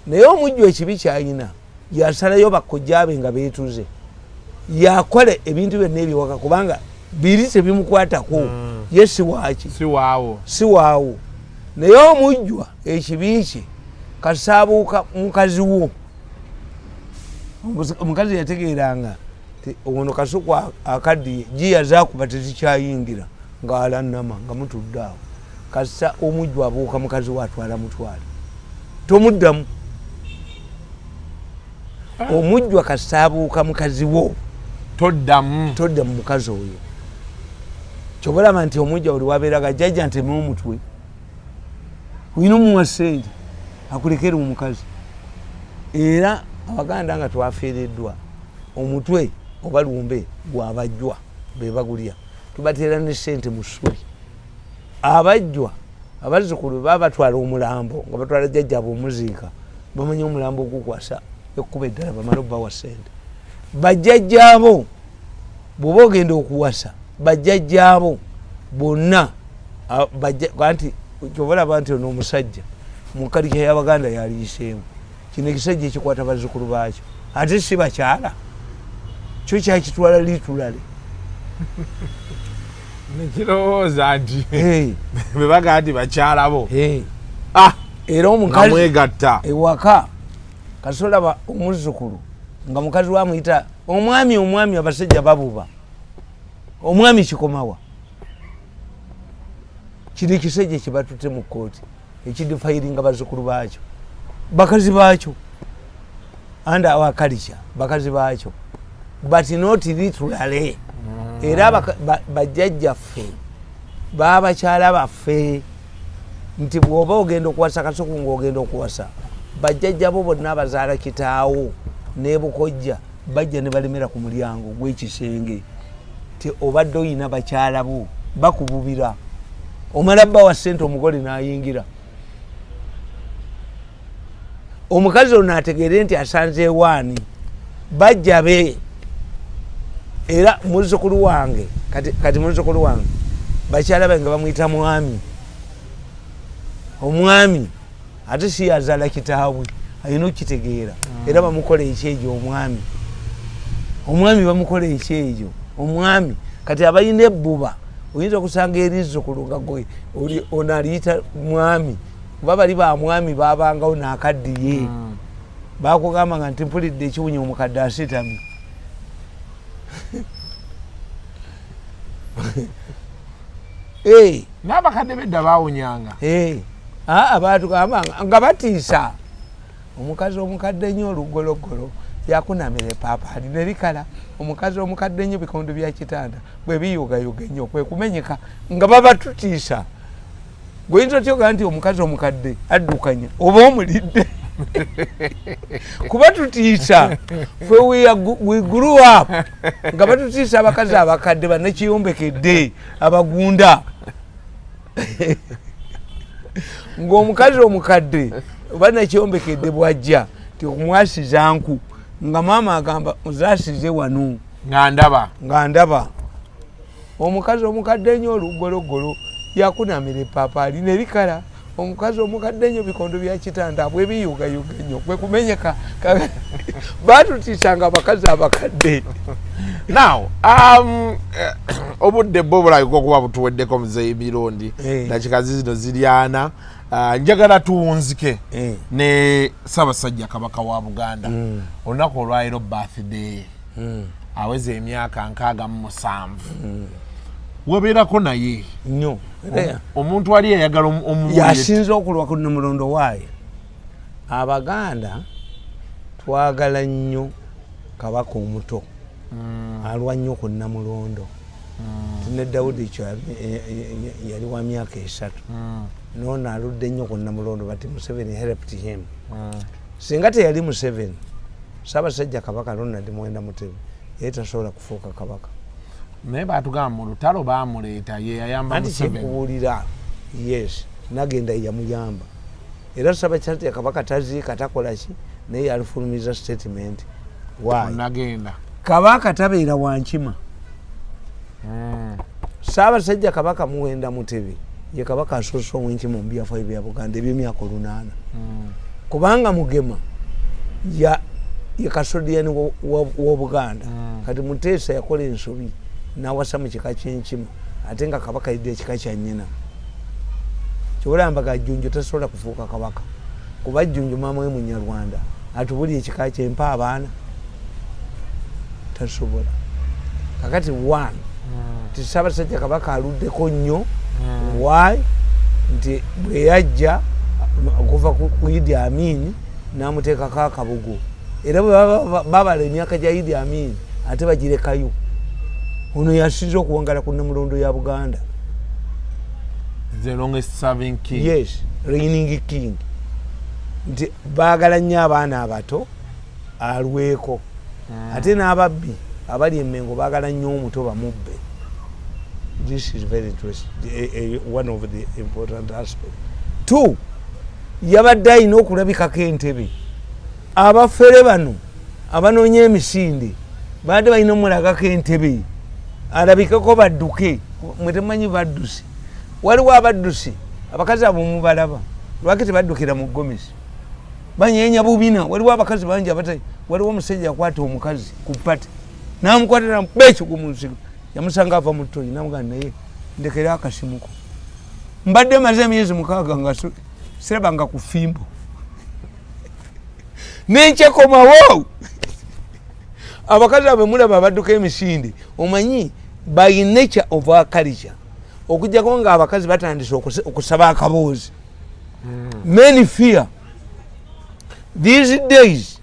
naye omujjwa ekibi kyalina yasalayo bakojjaabe nga beetuze yakole ebintu byonna ebyewaka kubanga biri tebimukwatako ye siwaki siwaawo naye omujjwa ekibi kye kasaabuuka mukazi wo omukazi yategeeranga ono kasuku akaddiye giyazakuba tezikyayingira ngaalanama nga mutudde awo kasa omujjwa abuuka mukazi wo atwala mutwale tomuddamu omujjwa kasaabuuka mukazi wo toddamu mukazi oyo kyobalaba nti omujjwa buli wabeeraga jjajja ntemu omutwe olina omuwa ssente akulekere omukazi era abaganda nga twafiiriddwa omutwe oba lumbe gwabajjwa bebagulya tubateera ne ssente mu ssuli abajjwa abazzukulu babatwala omulambo nga batwala jjajjabwe omuziika bamanye omulambo ogukwasa ekkuba eddala bamale obbawa ssente bajjajjaabo bw'oba ogenda okuwasa bajjajjaabo bonna anti kyobalaba nti ono omusajja mu kalika y'abaganda yaliiseemu kino ekisajja ekikwata bazzukulu baakyo ate si bakyala kyo kyakitwala litulale nekirowooza nti bebaga nti bakyalabo era omukazi ewaka kasolaba omuzzukulu nga mukazi wamuyita omwami abasajja babuba omwami kikomawa kiri kisajja kibatutte mu kooti ekidifayiringa bazzukulu baakyo bakazi baakyo and our culture bakazi baakyo but not litulale era bajjajjaffe babakyala baffe nti bw'oba ogenda okuwasa kasuku ng'ogenda okuwasa bajjajja bo bonna abazaala kitaawo n'ebukojja bajja ne balemera ku mulyango gw'ekisenge ti obadde oyina bakyala bo bakububira omala bbawa ssente omugole n'ayingira omukazi ono ategeere nti asanzeewo ani bajja be era muzzukulu wange kati muzzukulu wange bakyala bange bamuyita mwami omwami ate si yazaala kitaabwe alina okukitegeera era bamukola ekyejo omwami bamukola ekyejo omwami kati abalina ebbuba oyinza okusanga erizzukulu nga gwe ono aliyita mwami kuba bali ba mwami babangawo n'akaddiye bakugamba nga nti mpulidde ekiwunya omukadde asitami n'abakadde bedda bawunyanga batugamba nga batiisa omukazi omukadde nnyo olugologolo yakunamira epaapaali nerikala omukazi omukadde nnyo bikondo bya kitanda bwe biyugayuga ennyo kwe kumenyeka nga babatutiisa gweyinza otyoga nti omukazi omukadde addukanya oba omulidde kuba tutiisa fwe we grew up nga batutiisa abakazi abakadde bannekiyombekedde abagunda ng'omukazi omukadde oba nekiyombekedde bwajja ti okumwasiza nku nga maama agamba ozaasize wano nga ndaba omukazi omukadde nnyo olugologolo yakunamira epaapaali nerikala omukazi omukadde nnyo bikondo bya kitanda bwe biyugayuga nnyo kwe kumenyeka batutiisanga abakazi abakadde now obudde bwo bulabika okuba butuweddeko muzeeyi Mirundi dakikazi zino ziryana njagala tuwunzike ne Ssaabasajja Kabaka wa Buganda olunaku olwaliro birthday aweze emyaka 67 webeerako naye nnyo omuntu ali eyagala yasinza okulwa ku Namulondo waaye abaganda twagala nnyo kabaka omuto alwa nnyo ku Namulondo ne Dawudi ekyo yali wa myaka 3 nono aludde nnyo ku Namulondo but Museveni helped him singa teyali Museveni Ssaabasajja Kabaka Ronald Muwenda Mutebi yali tasobola kufuuka kabaka. naye baatugamba mu lutalo baamuleeta ye yayamba anti kyekubuulira yes nagenda yamuyamba era Ssaabasajja Kabaka taziika takola ki naye yalifulumiza statement nagenda kabaka tabeera wankima. Ssaabasajja Kabaka Muwenda Mutebi ye kabaka asoose ow'enkima mu byafaayo bya Buganda eby'emyaka 8 kubanga Mugema ye kasodiyani wa Buganda kati Muteesa yakola ensobi n'awasa mu kika ky'enkima ate nga kabaka yidde ekika kya nnyina. Kyobulambaga Jjunju tasobola kufuuka kabaka kuba Jjunju maama we Munyarwanda atubuli ekika kyempa abaana tasobola. Kakati one nti Ssaabasajja Kabaka aluddeko nnyo why nti bwe yajja okuva ku Idi Amin n'amuteekako akabugu era bwe babala emyaka gya Idi Amin ate bagirekayo. Ono yasinze okuwangala ku Namulondo ya Buganda. The longest serving king. Yes, reigning king. Nti baagala nnyo abaana abato alweko ate n'ababbi abali emmengo baagala nnyo omuto bamubbe. This is very interesting, one of the important aspects. Two, yabadde alina okulabikako entebe. Abafere bano abanoonya emisinde baadde balina omulagako entebe alabikako badduke. Mwe temanyi baddusi, waliwo abaddusi abakazi abo mubalaba lwaki tebaddukira mu Gomesi banyeenya bubina. Waliwo abakazi bangi abatayi. Waliwo omusajja akwata omukazi ku pati n'amukwatira mupekyo mu nsigo yamusanga ava mu ttoyi n'amugamba naye ndekera akasimuko mbadde maze emyezi 6 nga sirabanga ku fimbo n'enkyekomawo. Abakazi abo mulaba abadduka emisinde omanyi by nature of our culture okujjako nga abakazi batandise okusaba akaboozi. Men fear these days.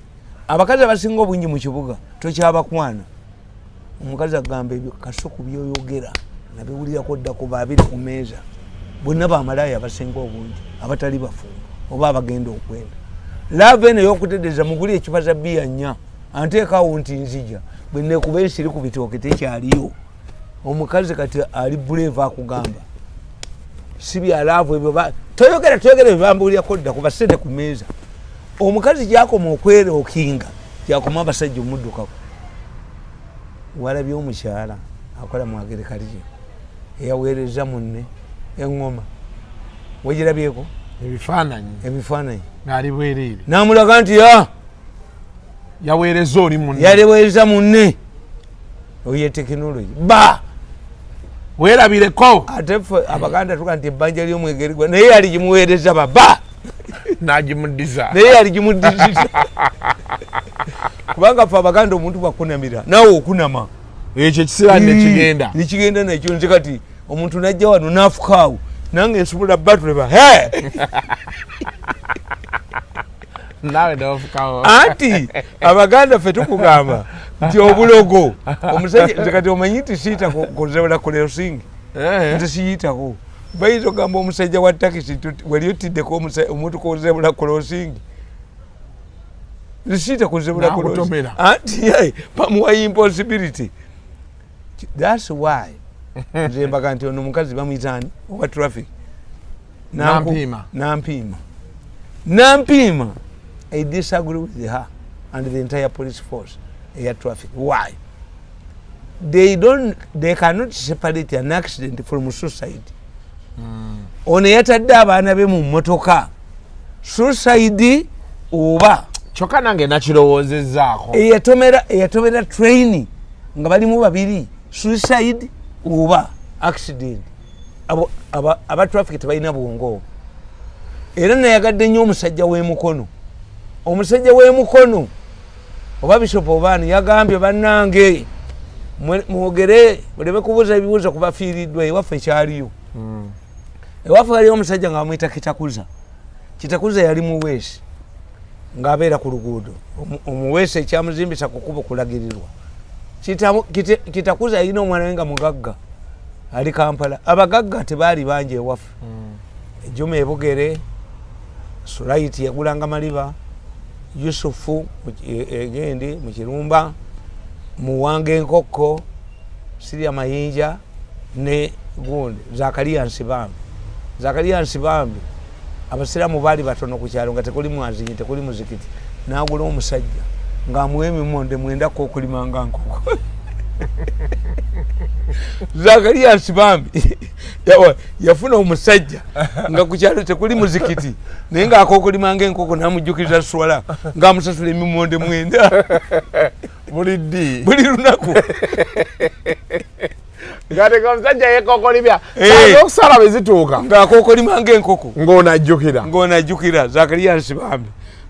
Abakazi abasinga obungi mu kibuga tokyabakwana. Omukazi agamba ebyo Kasuku byoyogera nabiwulirako ddako babiri ku meeza bonna bamalaaya abasinga obungi abatali bafumbo oba abagenda okwenda. Lava eno ey'okutereeza muguli ekipa za bbiya 4 anteekawo nti nzija bwe neekuba ensiri ku bitooke tekyaliyo. Omukazi kati ali brave akugamba si byalaavu ebyo toyogera bebambuuliako ddako basente ku meeza. Omukazi gyakoma okwerookinga gyakoma abasajja omuddukako. Walabye omukyala akola mu agirikaliyo eyaweereza munne eŋŋoma wegirabyeko ebifaananyi ng'ali bwereere n'amulaga nti yaweereza oli munne yaweereza munne oye tekinologi weerabireko. Ate ffe Abaganda tuga nti ebbanja ly'omwegerigwa naye yali gimuweereza n'agimuddiza naye yali gimuddizisa kubanga ffe Abaganda omuntu bwakunamira naawe okunama ekyo ekiseera nekigenda nakyo. Nze kati omuntu najja wano n'afukaawo nange nsubula batuleba nawe n'ofukaawo. Anti Abaganda ffe tukugamba nti obulogo omusajja nze kati omanyi nti siyita kuzebula kuleosingi nti siyitako bayita ogamba omusajja wa takisi wali otiddeko omuntu kozebula kuleosingi siyita kuzebula kuleosingi anti pamuwa impossibility. That's why nze mbaga nti ono omukazi bamuyitani owa traffic Nampiima. I disagree with her and the entire police force air traffic. Why? They cannot separate an accident from suicide. Ono yatadde abaana be mu mmotoka suicide oba kyokka nange nakirowoozezaako eyatomera train nga balimu babiri suicide oba accident. Aba traffic tebalina bwongo. Era nayagadde nnyo omusajja w'emukono. Omusajja w'emukono oba Bishop Obaani yagambye bannange mwogere muleme kubuuza ebibuuzo kubafiiriddwa ewaffe kyaliyo. Ewaffe waliyo omusajja nga bamuyita Kitakuza yali muweesi ng'abeera ku luguudo. Omuweesi ekyamuzimbisa ku kkubo kulagirirwa. Kitakuza yalina omwana we nga mugagga ali Kampala. Abagagga tebaali bangi ewaffe. Ejjuma ebugere Sulaiti yagulanga maliba Yusufu egende mu Kirumba, Muwange Nkoko, Siria Mayinja ne gundi Zakaria Nsibambi abasiramu baali batono ku kyalo nga tekuli mwazinyi tekuli muzikiti n'agula omusajja ng'amuwa emimonde mwenda k'okulimanga nkoko. Zakaria Nsibambi yafuna omusajja nga ku kyalo tekuli muzikiti naye ng'akookulimanga enkoko n'amujjukiza swala ng'amusasula emimonde mwenda buli lunaku. Ngate omusajja yekokolibya okusala bwe zituuka ng'akookolimanga enkoko ng'onajjukira. Zakaria Nsibambi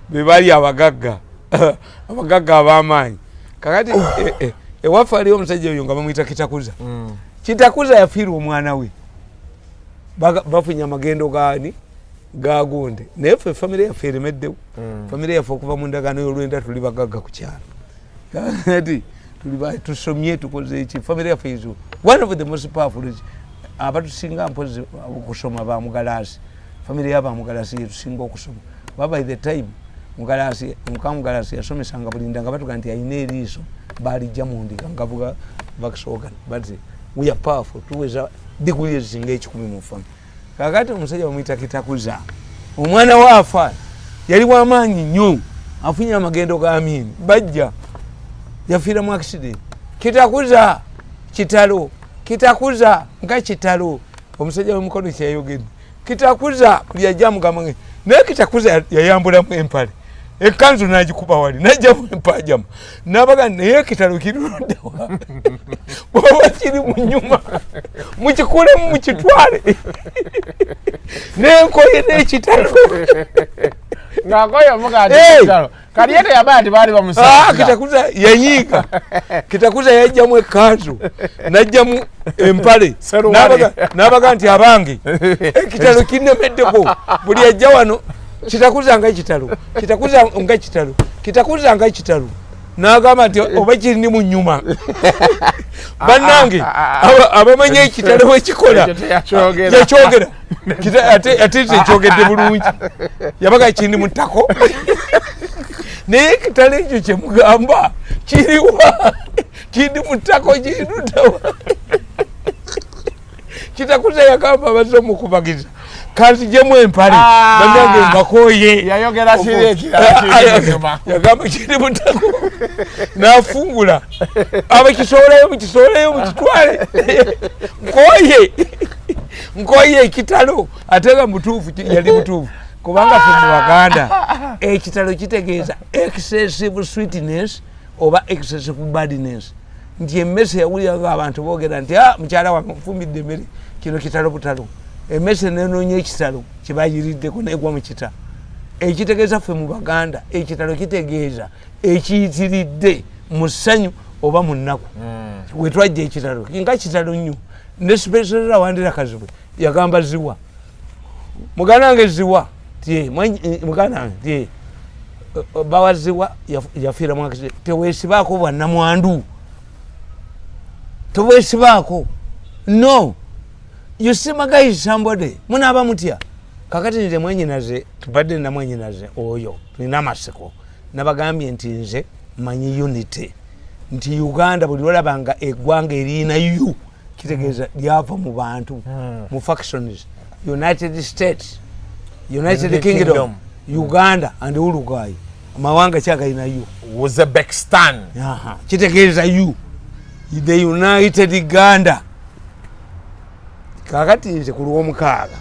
be baali abagagga ab'amaanyi. Kakati ewaffe aliwo omusajja oyo nga bamuyita Kitakuza. Kitakuza yafiirwa omwana we bafunye amagendo ga Gunde naye ffe famire yaffe eremeddewo. Famire yaffe okuva mu ndagaano y'olwenda tuli bagagga ku kyalo. Kati tusomye tukoze eki famire yaffe izo one of the most powerful abatusinga mpozi okusoma ba Mugalasi. Famire y'abamugalasi yetusinga okusoma by the time Mugalasi yasomesanga bulinda nga batuga nti ayina eriiso balijja mu ndiga ngavuga bakisoga but we are powerful tuweza diguli ezinga ekikumi mu famire. Kakati omusajja bamuyita Kitakuza omwana waafa yali w'amaanyi nnyo afunye amagendo ga Amini bajja yafiira mu accident. Kitakuza kitalo Kitakuza nga kitalo omusajja w'omukono kyayogedde Kitakuza yajja mugamba naye Kitakuza yayambulamu empale ekanzu n'agikuba wali n'ajjamu empajama n'abaga naye kitalo kirudde wa bw'oba kiri mu nnyuma mukikulemu mukitwale n'enkoye n'ekitalo ng'akoye omugati ekitalo kali yete yabaya nti baali bamusanga. Kitakuza yanyiiga Kitakuza yajjamu ekanzu n'ajjamu empale n'abaga nti abange ekitalo kinnemeddeko buli ajja wano Kitakuza nga ekitalo Kitakuza nga ekitalo n'agamba nti oba kiri mu nnyuma bannange abamanyi ekitalo wekikola yakyogera ate tekyogedde bulungi yabaga kiri mu ttako naye ekitalo ekyo kyemugamba kiriwa kiri mu ttako kiruddawa. Kitakuza yagamba abazze omukubagiza kanzijemu empale bannange mbakoye yayogera kiri ekirala yagamba kiri mu ttako n'afungula abakisoboleyo mukitwale nkoye ekitalo ate nga mutuufu yali mutuufu kubanga ffe mu Baganda ekitalo kitegeeza excessive sweetness oba excessive badness nti emmese yawulira nga abantu boogera nti mukyala wange nfumbidde emmere kino kitalo butalo emmese nenoonya ekitalo kyebayiriddeko negwa mu kita. Ekitegeeza ffe mu Baganda ekitalo kitegeeza ekiyitiridde mu ssanyu oba mu nnaku wetwajja ekitalo nga kitalo nnyo ne specialera Wandera Kazibwe yagamba ziwa muganda wange ziwa muganda wange bawa ziwa yafiira mu accident teweesibaako bwannamwandu tobwesibaako no you see my guy is somebody munaaba mutya kakati nze mwenyinaze tubadde na mwenyinaze oyo tulina amaseko nabagambye nti nze manyi unity nti Uganda buli lwalabanga eggwanga erina yu kitegeeza lyava mu bantu mu factions United States United Kingdom Uganda and Uruguay amawanga kyagalina yu Uzbekistan kitegeeza yu the United Uganda. Kakati nze ku Lwomukaaga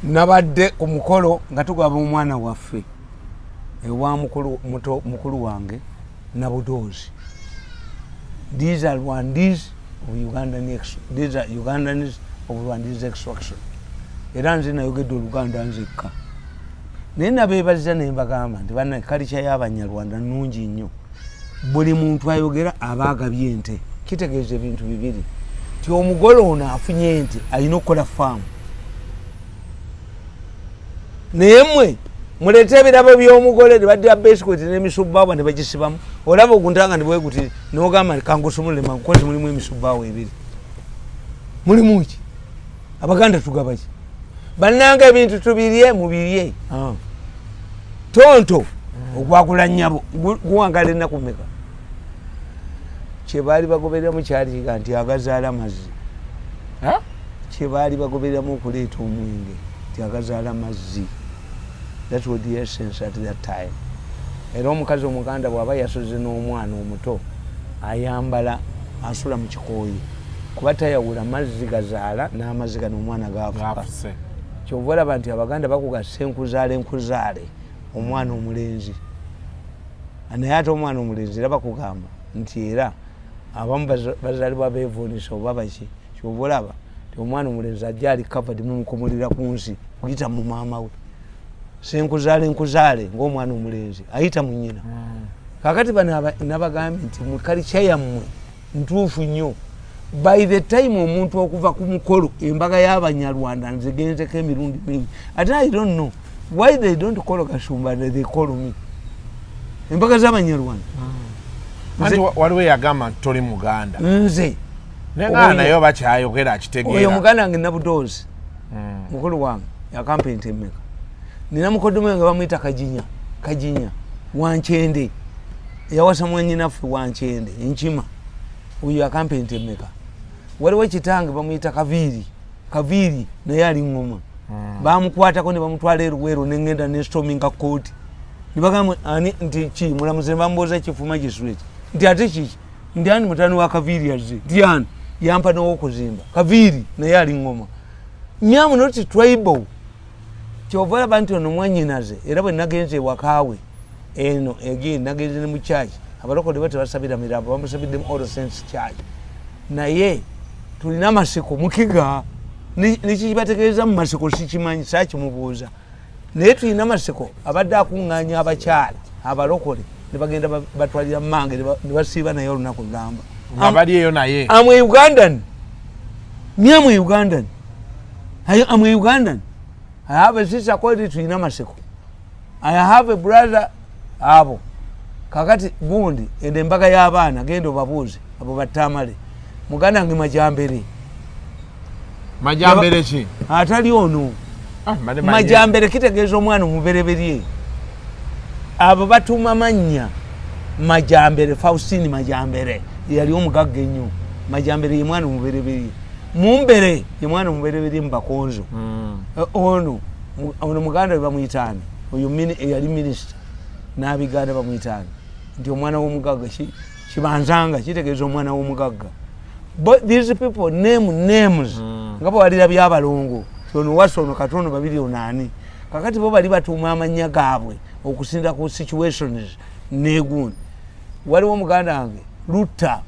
nabadde ku mukolo nga tugaba omwana waffe ewa mukulu wange Nabudoozi. These are Rwandese of Ugandans of Rwandese extraction. Era nze nayogedde Oluganda nzekka naye nabeebaziza ne mbagamba nti banna kalica y'Abanyarwanda nnungi nnyo. Buli muntu ayogera aba agabye ente kitegeeza ebintu bibiri ti omugole ono afunye ente alina okukola faamu naye mmwe muleeta ebirabo by'omugole ne baddira besikweti n'emisubbaawa ne bagisibamu olaba oguntanga ne bweguti n'ogamba kangusumulule mankozi mulimu emisubbaawa ebiri mulimu ki Abaganda tugaba ki bannanga ebintu tubirye mubirye tonto ogwakula nnyabo guwangala ennaku mmeka kyebaali bagobereramu kyali kiga nti agazaala mazzi kyebaali bagobereramu okuleeta omwenge nti agazaala mazzi. That was the essence at that time. Era omukazi omuganda bw'aba yasoze n'omwana omuto ayambala asula mu kikooyi kuba tayawula mazzi gazaala n'amazzi gano omwana gaafuka. Kyova olaba nti abaganda bakugasa enkuzaale omwana omulenzi naye ate omwana omulenzi era bakugamba nti era abamu bazaalibwa beevuunisa oba baki. Kyova olaba nti omwana omulenzi ajja ali covered mumukomolera ku nsi kuyita mu maama we senkuzaale ng'omwana omulenzi ayita mu nnyina. Kakati bano nabagambye nti mu kalicha yammwe ntuufu nnyo. By the time omuntu okuva ku mukolo embaga y'Abanyarwanda nze genzeko emirundi mingi. Ate I don't know why they don't call Kasumba, they call me. Embaga z'Abanyarwanda. Waliwo yagamba nti toli Muganda. Nze. Nayo bakyayogera akitegeera. Oyo Muganda wange Nabudoozi. Mukulu wange yakampa ente mmeka. Nina mukoddomo nga bamuyita Kajinya Wankyende. Yawasa mwannyinaffe Wankyende Enkima. Oyo yakampa ente mmeka. Waliwo ekitange bamuyita Kaviiri naye ali ngoma. Bamukwatako ne bamutwala eruweero n'engenda n'esitominga kooti. Ne bagamba ani nti ki mulamuzi ne bamubuuza Chief Magistrate nti ate kiki ndi ani mutani wa Kaviiri azze nti ani yampa n'ow'okuzimba Kaviiri naye ali ngoma. Nyamu not tribal. Kyova olaba nti ono mwannyinaze era bwe nagenze ewakaawe eno again nagenze ne mu church abalokole bwe tebasabira mirambo bamusabidde mu All Saints Church naye tulina amasiko mukiga nikibategeeza mu masiko sikimanyi saakimubuuza naye tulina amasiko abadde akuŋŋaanya abakyala abalokole ne bagenda batwalira mmange ne basiiba naye olunaku gamba abali eyo naye amwe Ugandan myamwe Ugandan amwe Ugandan. I have a sister called it tulina amasiko. I have a brother abo kakati gundi ende embaga y'abaana genda obabuuze abo batamale muganda wange Majambere ki atali ono Majambere kitegeeza omwana omubereberye abo batuma mannya Majambere Faustine Majambere yali omugagga ennyo Majambere ye mwana omubereberye Mumbere ye mwana omubereberye mu Bakonzo. Ono muganda bamuyitaani oyo yali minisita n'abiganda bamuyitaani nti omwana w'omugagga kibanzanga kitegeeza omwana w'omugagga. But these people names nga bawalira by'abalongo ono wasa ono katono babiri onaani kakati bo bali batuuma amannya gaabwe okusinda ku situations negundi. Waliwo omuganda wange Lutta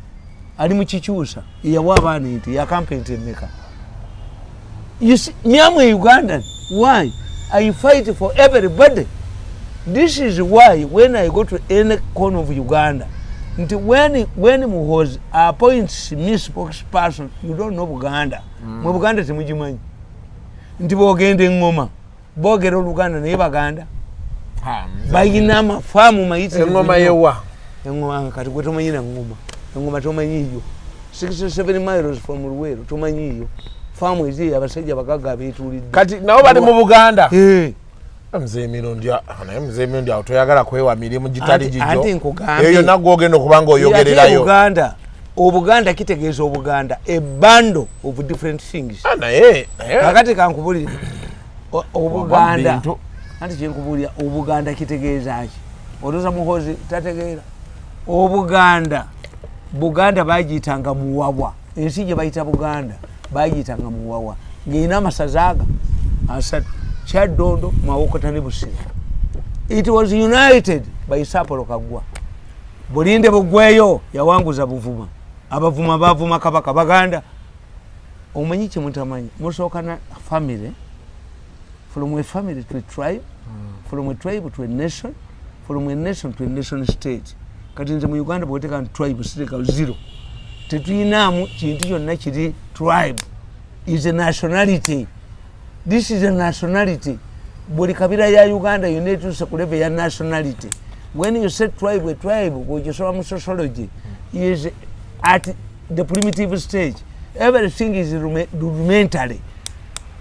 ali mu Kikyusa yawa abaana ente yakampa ente mmeka. You see, myamwe Ugandan, why? I fight for everybody. This is why when I go to any corner of Uganda, when Muhoozi appoints me spokesperson, you don't know Buganda. Mu Buganda temugimanyi. Nti bogenda engoma, boogera Oluganda naye Baganda. Bayina amafaamu mayitirivu. Engoma yewa. Engoma kati gwe tomanyira ngoma. Engoma tomanyiyo. 67 miles from Luweero tomanyiyo. Famu ezi abasajja bagaga beetulidde. Kati nabo bali mu Buganda. Mzee Mirundi toyagala kwewa mirimu gitali gijo. Eyo nagwo ogenda okubanga oyogererayo. Obuganda kitegeeza Obuganda a bundle of different things. Kakati kankubulire Obuganda. Anti kyenkubulira Obuganda kitegeeza ki? Olooza Muhoozi tategeera. Buganda bagiyitanga muwawa. Ensi gye bayita Buganda bagiyitanga muwawa. Ng'erina amasaza aga asatu Kyaddondo, Mawokota ne Busiro. It was united by Sapolo Kaggwa. Bulinde Bugweyo yawanguza Buvuma. Abavuma bavuma Kabaka Baganda. Omanyi kye mutamanyi musooka na family, from a family to a tribe, from a tribe to a nation, from a nation to a nation state. Kati nze mu Uganda bw'oteeka tribe siteeka zero. Tetuyinaamu kintu kyonna kiri tribe is a nationality. This is a nationality. Buli kabira ya Uganda you need to sekuleve ya nationality. When you say tribe, a tribe, which is from sociology, is at the primitive stage. Everything is rudimentary.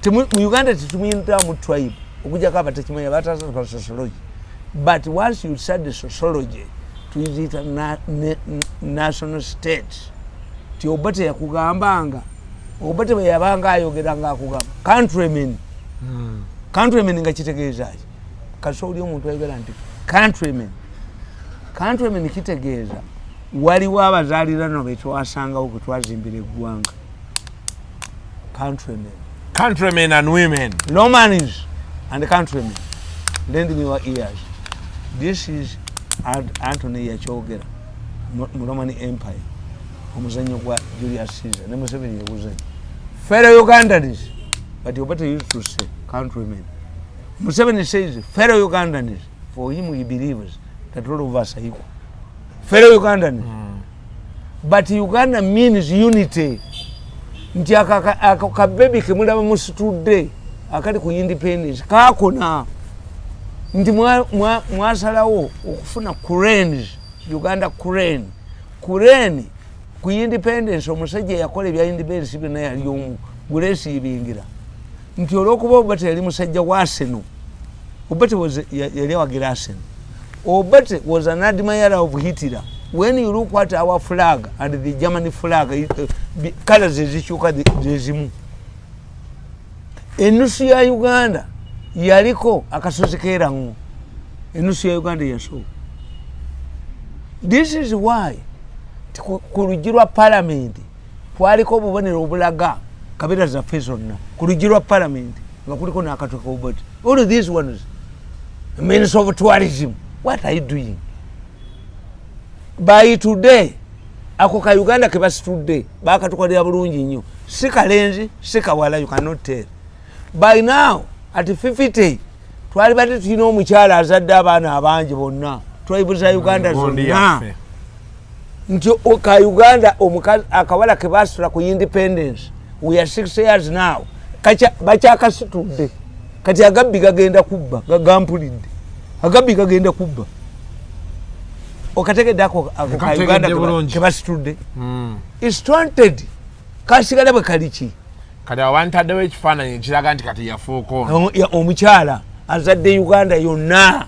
Mu Uganda tetumuyinira mu tribe. Okujja kaba tekimanya batasa sociology. But once you study sociology, is it a national state? Ti Obote yakugambanga. Obote bwe yabanga ayogeranga akugamba. Countrymen. Countrymen nga kitegeeza ki? Kasooli omuntu ayogera nti countrymen. Countrymen kitegeeza waliwo abazaalirano be twasangawo kwe twazimbira eggwanga. Countrymen. Countrymen and women. Romans and countrymen. Lend me your ears. This is Anthony Yachogera, Roman Empire. Omuzanyo gwa Julius Caesar. Ne Museveni yeguzanyo. Fellow Ugandans, but Obote used to say countrymen. Museveni says fellow Ugandans. For him he believes that all of us are equal. Fellow Ugandans. But Uganda means unity. Nti akababy kemulaba musitudde akali ku independence kakona nti mwasalawo okufuna cranes Uganda crane ku independence omusajja yakola ebya independence byonna yali omu Grace ibingira nti olwokuba Obote yali musajja wa Arsenal. Obote yali awagira Arsenal. Obote was an admirer of Hitler. When you look at our flag and the German flag, colors ezikyuka zezimu. Enusu ya Uganda yaliko akasozi keerango. Enusu ya Uganda yaso. This is why ku luggi lwa parliament kwaliko obubonero obulaga kabira zaffe zonna. Ku luggi lwa parliament nga kuliko n'akatwe ka Obote. All of these ones, Minister of Tourism, what are you doing? By today, ako ka Uganda ke basitudde bakatukolera bulungi nnyo. Si kalenzi, si kawala, you cannot tell. By now, at 50, twali bati tulina omukyala azadde abaana abangi bonna. Twayibuza Uganda zonna. Nti ka Uganda omukazi akawala ke basitula ku independence. We are 6 years now. Bakyakasitudde. Kati agabbi gagenda kubba, gagampulidde. Agabbi gagenda kubba. Okategedde ako ka Uganda ke basitudde. It's taunted. Kasigala bwe kaliki. Kati awantaddewo ekifaananyi ekiraga nti kati yafuuka ono. Omukyala azadde Uganda yonna.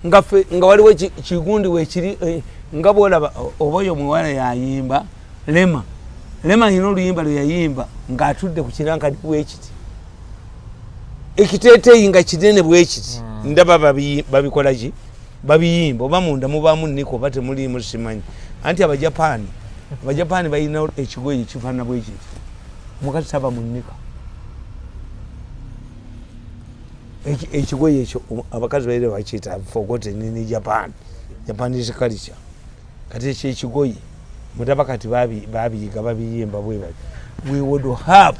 Nga waliwo kigundi wekiri nga bwolaba oba oyo omuwala yayimba Lema yina oluyimba lwe yayimba ng'atudde ku kirankadi bwekiti. Ekiteeteeyi nga kinene bwekiti. Ndaba babikola ki? Babiyimba oba munda mubaamu niko oba temuliimu simanyi. Anti Abajapaani balina ekigoye kifaanana bwekiti. Omukazi taba mu nnika. Ekigoye ekyo abakazi baire bakiyita forgotten in Japan. Japanese culture. Kati ekyo ekigoye mutaba kati babiyiga babiyimba bwe bati. We would have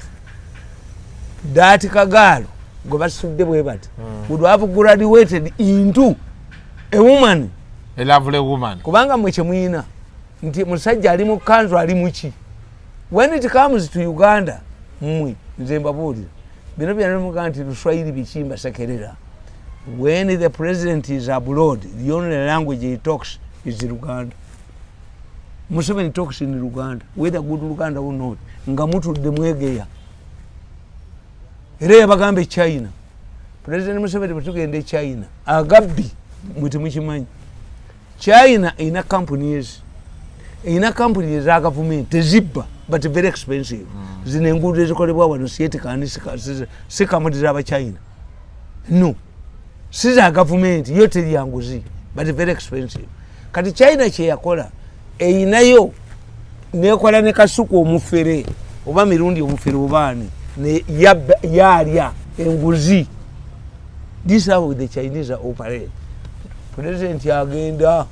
that kagalo gwe basudde bwe bati. Would have graduated into a woman. A lovely woman. Kubanga mwe kyemuyina nti musajja ali mu kanzu ali muki. When it comes to Uganda, nze mbabuulira bino byanamugaa nti Luswayiri bikimba sekerera. When the president is abroad, the only language he talks is Luganda. Museveni talks in Luganda, whether good Luganda or not. Nga mutudde mwegeya. Era yabagambe China. President Museveni bwe tugende China, agabbi mwite mukimanyi. China ina companies za government tezibba but very expensive. Zine enguudo ezikolebwa wano sietekani si kamudi z'aba China. No. Si za government yo teri yanguzi but very expensive. Kati China kye yakola eyinayo nekola ne kasuku omufere oba mirundi omufere obaani ne yalya enguzi. This is how the Chinese operate. President yagenda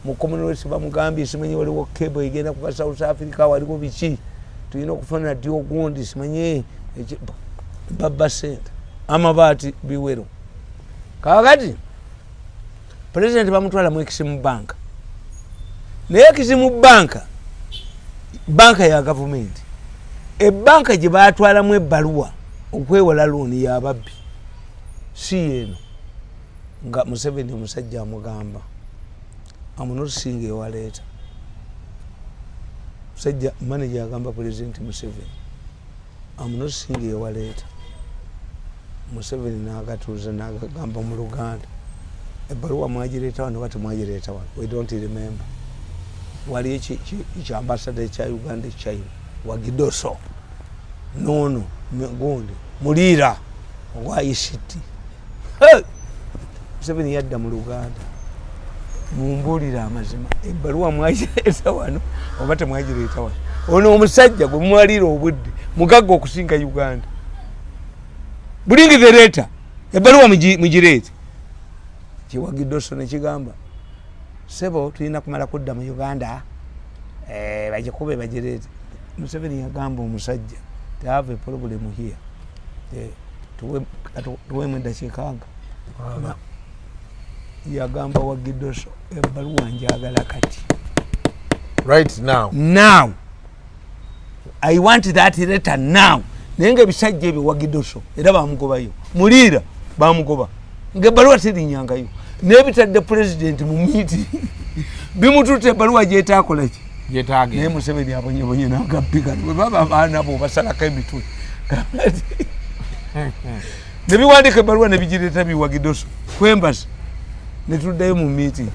mu Commonwealth bamugambye simanyi waliwo cable egenda ku South Africa waliwo biki tulina okufuna ddi ogundi simanyi baba center amabaati biwero. Kakati President bamutwala mu Exim Bank. Naye Exim banka ya government. Banka gye baatwalamu ebbaluwa okwewala looni y'ababbi si eno nga Museveni omusajja amugamba amunosinga ewaleeta. Musajja manager agamba President Museveni amunosinga ewaleeta. Museveni n'agatuuza n'agamba mu Luganda ebbaluwa mwagireeta wano bati mwagireeta wano, we don't remember. Wali ekya ambassador ekya Uganda China Wagidoso nono gundi Mulira ogwa ICT. Museveni yadda mu Luganda. Mumbuulira amazima, ebbaluwa mwagireeta wano oba temwagireeta wano. Ono omusajja gwe mwalira obudde mugagga okusinga Uganda. Bulingi the letter ebbaluwa mugireete. Kiwagidoso ne kigamba sebo tulina kumala kudda mu Uganda bagikube bagireete. Museveni yagamba omusajja they have a problem here. Tuwemu eddakiika nga yagamba Wagidoso ebbaluwa njagala kati. Right now I want that letter now. Naye nga ebisajja ebyo Wagidoso era bamugobayo. Mulira bamugoba ng'ebbaluwa terinnyangayo n'ebitadde president mu meeting bimututte ebbaluwa gyetaakola ki yetage naye Museveni abonyebonye n'agabbika bwe baba abaana bo basalako emitwe ne biwandika ebbaluwa ne bigireeta biwagidoso kwembasi ne tuddayo mu meeting.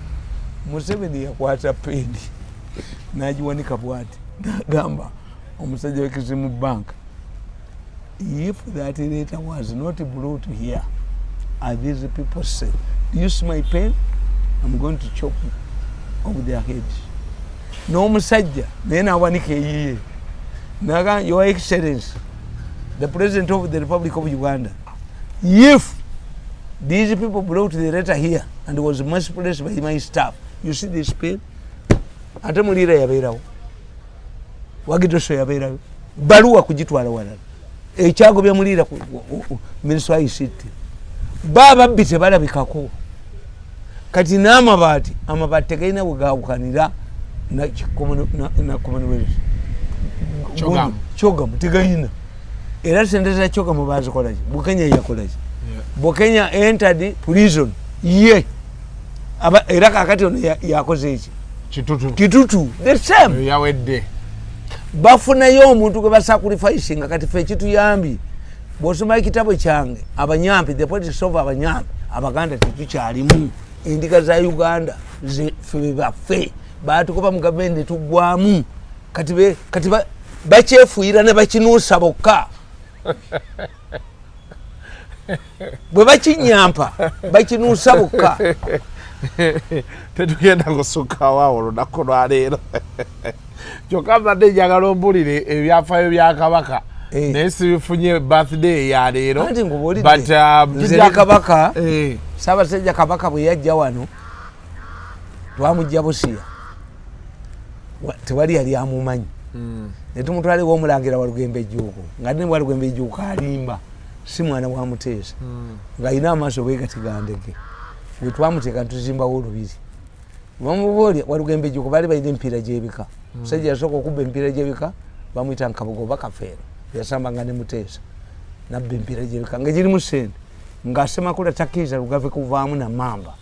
Museveni yakwata pendi n'agiwanika bw'ati n'agamba omusajja w'Exim Bank, if that letter was not brought here as these people say, do you see my pen? I'm going to chop off their heads. No musajja naye n'awanika eyiye n'agamba Your Excellency the President of the Republic of Uganda, if these people brought the letter here and was misplaced by my staff, you see this pen? Ate Mulira yabeerawo, Wagidoso yabeerawo, baluwa kugitwala walala. Ekyagobya Mulira ku Minister wa ICT. Baba babbi tebalabikako. Kati n'amabaati tegalina bwe gaawukanira na Commonwealth. Chogamu tegalina. Era sente za Chogamu bazikola ki? Bukenya yakola ki? Bukenya entered prison. Ye. Era kakati ono yakoze eki? Kitutu. The same. Yawedde. Bafunayo omuntu gwe basacrifice nga kati fe kituyambi. Bw'osoma ekitabo kyange abanyampi the politics of abanyampi Abaganda tetukyalimu. Endiga za Uganda fe baffe baatukoba mu gavumenti tuggwamu kati bakyefuuyira ne bakinuusa bokka. Bwe bakinyampa bakinuusa bokka. Tetugenda kusukkawo awo olunaku lwaleero. Kyokka mbadde njagala ombulire ebyafaayo bya Kabaka naye sibifunye birthday ya leero. Nze Kabaka Ssaabasajja Kabaka bwe yajja wano twamujja Busia tewali yali amumanyi ne tumutwala ew'omulangira Walugembe Ejjuuko nga ne Walugembe Ejjuuko alimba si mwana wa Muteesa ng'alina amaaso bwegatigandege bwe twamuteeka ntuzimbawo olubiri bamubuulya Walugembe Ejjuuko baali balina emipiira gy'ebika musajja yasooka okubba emipiira gy'ebika bamuyita Nkabugo oba Kafeero yasambanga ne Muteesa nabba emipiira gy'ebika nga girimu ssente nga Ssemakula takkiriza lugave kuvaamu na Mamba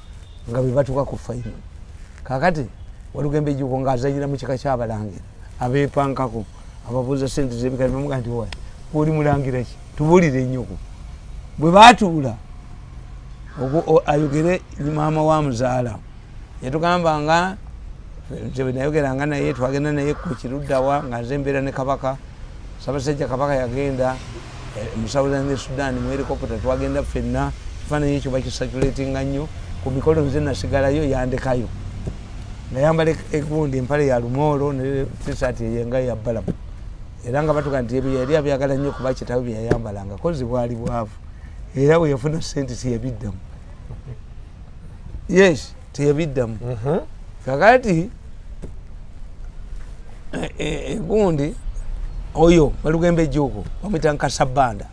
nga bwe batuuka ku final. Kaakati Walugembe Ejjuuko ng'azanyira mu kika ky'abalangira abeepankako ababuuza ssente z'ebika bamuga nti wayi oli mulangira ki tubuulire ennyoko. Bwe baatuula ayogere maama wa muzaala yatugamba nga nze bwe nayogeranga naye twagenda naye ku kiruddawa nga nze mbeera ne Kabaka Ssaabasajja Kabaka yagenda mu Southern Sudan mu helicopter twagenda ffenna ekifaananyi ekyo bakisatulatinga nnyo ku mikolo nze nasigalayo yandekayo nayambala egundi empale ya lumoolo ne tisaati eyenga ya bbalamu era nga batuga nti ebyo yali abyagala nnyo kuba kitabu bye yayambalanga kozi bwali bwavu era bwe yafuna ssente teyabiddamu. Yes, teyabiddamu. Kakati egundi oyo Walugembe Ejjuuko bamuyita Kasabanda.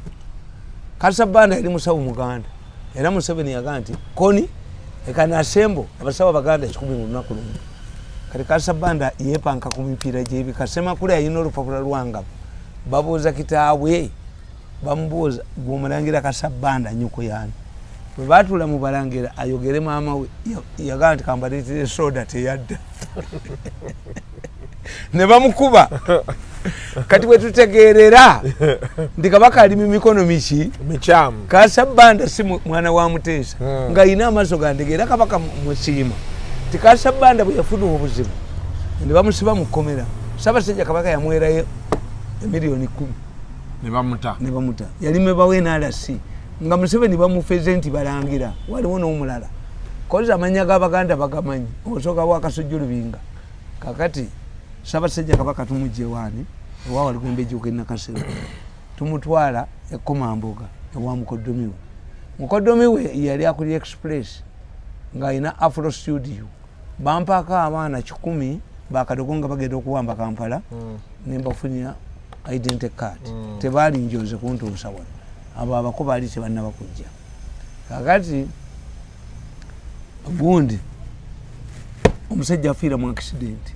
Kasabanda yali musawo Muganda era Museveni yagamba nti koni ekanasembo abasawo Abaganda 10 mu lunaku lumu. Kati Kasabanda yeepanka ku mipiira gy'ebika. Ssemakula yalina olupapula lwanga babuuza kitaabwe bamubuuza bw'omulangira Kasabanda nnyuko yaani. Bwe baatuula mu balangira ayogere maama we yagamba nti kambaleetere soda teyadda. ne bamukuba kati bwe tutegeerera ndi Kabaka ali mu mikono michamu Kasabanda si mwana wa Muteesa nga alina amaaso gandegeera Kabaka musiima ti Kasabanda bwe yafuna obuzibu ne bamusiba mu kkomera Ssaabasajja Kabaka yamwerayo $1,000,000 ne bamuta yali mebawe n'alasi nga Museveni bamufeze nti balangira waliwo n'omulala kozi amanya g'Abaganda bagamanyi osooka bwakasujja olubinga kakati Ssaabasajja Kabaka tumugye waani ewa Walugembe Jjuuko Nakasero tumutwala Komamboga ewa mukoddomi we mukoddomi we yali akuli express nga alina Afro studio bampaako abaana 10 bakadogo nga bagenda okuwamba Kampala nembafunira identity card tebaali njoze kuntuusa wano abo abako baali tebannaba kujja kakati gundi omusajja afiira mu accident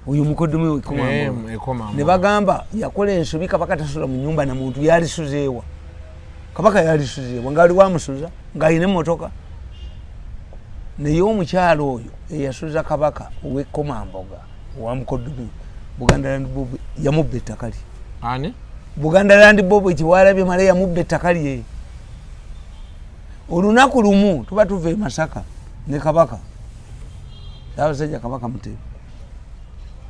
uyu mukoddomi we Komamboga ne bagamba yakola ensobi Kabaka tasula mu nyumba na muntu yalisuzeewa Kabaka yalisuzeewa ngaali wamusuza ng'alina emmotoka naye omukyalo oyo eyasuza Kabaka owe Komamboga wa mukoddomi Buganda Land Board yamubba ettaka lye ani Buganda Land Board ekiwalabye male yamubba ettaka lye olunaku lumu tuba tuva e Masaka ne Kabaka Ssaabasajja Kabaka Mutebi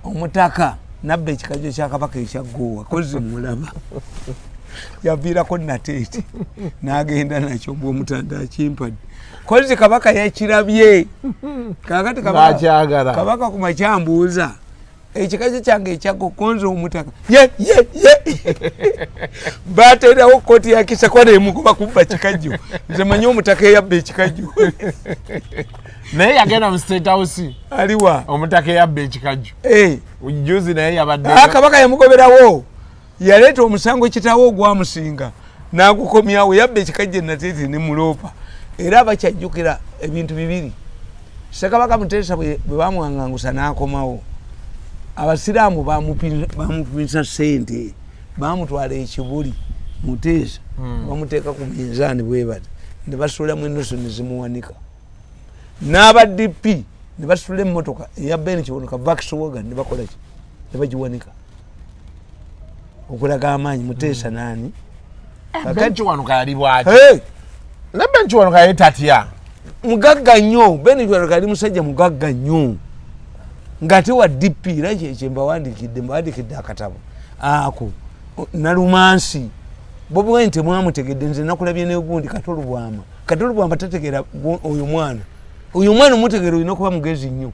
omutaka nabba ekikajjo kya Kabaka ekyaggowa kozi mulaba yaviirako Nateete n'agenda nakyo bw'omutanda akimpadde kozi Kabaka yakirabye kakati Kabaka ku makyambuuza ekikajjo kyange ekyaggo konza omutaka ye bateerawo kooti ya Kisakwa nemugoba kubba kikajjo nze manyi omutaka eyabba ekikajjo naye yagenda mu State House aliwa omutaka eyabba ekikajjo ujuzi naye yabadde Kabaka yamugoberawo yaleeta omusango kitaawo ogwamusinga n'agukomyawo yabba ekikajjo Nateete ne muloopa era abakyajjukira ebintu bibiri Ssekabaka Muteesa bwe bamwangangusa n'akomawo abasiraamu bamupimisa ssente bamutwala ekibuli Muteesa bamuteeka ku minzaani bwe bati ne basuulamu ennusu ne zimuwanika n'aba DP ne basitula emmotoka eya Ben Kibonoka Volkswagen ne bakola ki ne bagiwanika okulaga amaanyi Muteesa naani kakati Kiwanuka yali bwaki ne Ben Kiwanuka yali tatya mugagga nnyo Ben Kiwanuka yali musajja mugagga nnyo ngate wa DP era kyekye mbawandiikidde akatabo ako Nalumansi Bobi Wine temwamutegedde nze nakulabye n'ogundi Kato Lubwama tategeera oyo mwana omutegeera olina okuba mugezi nnyo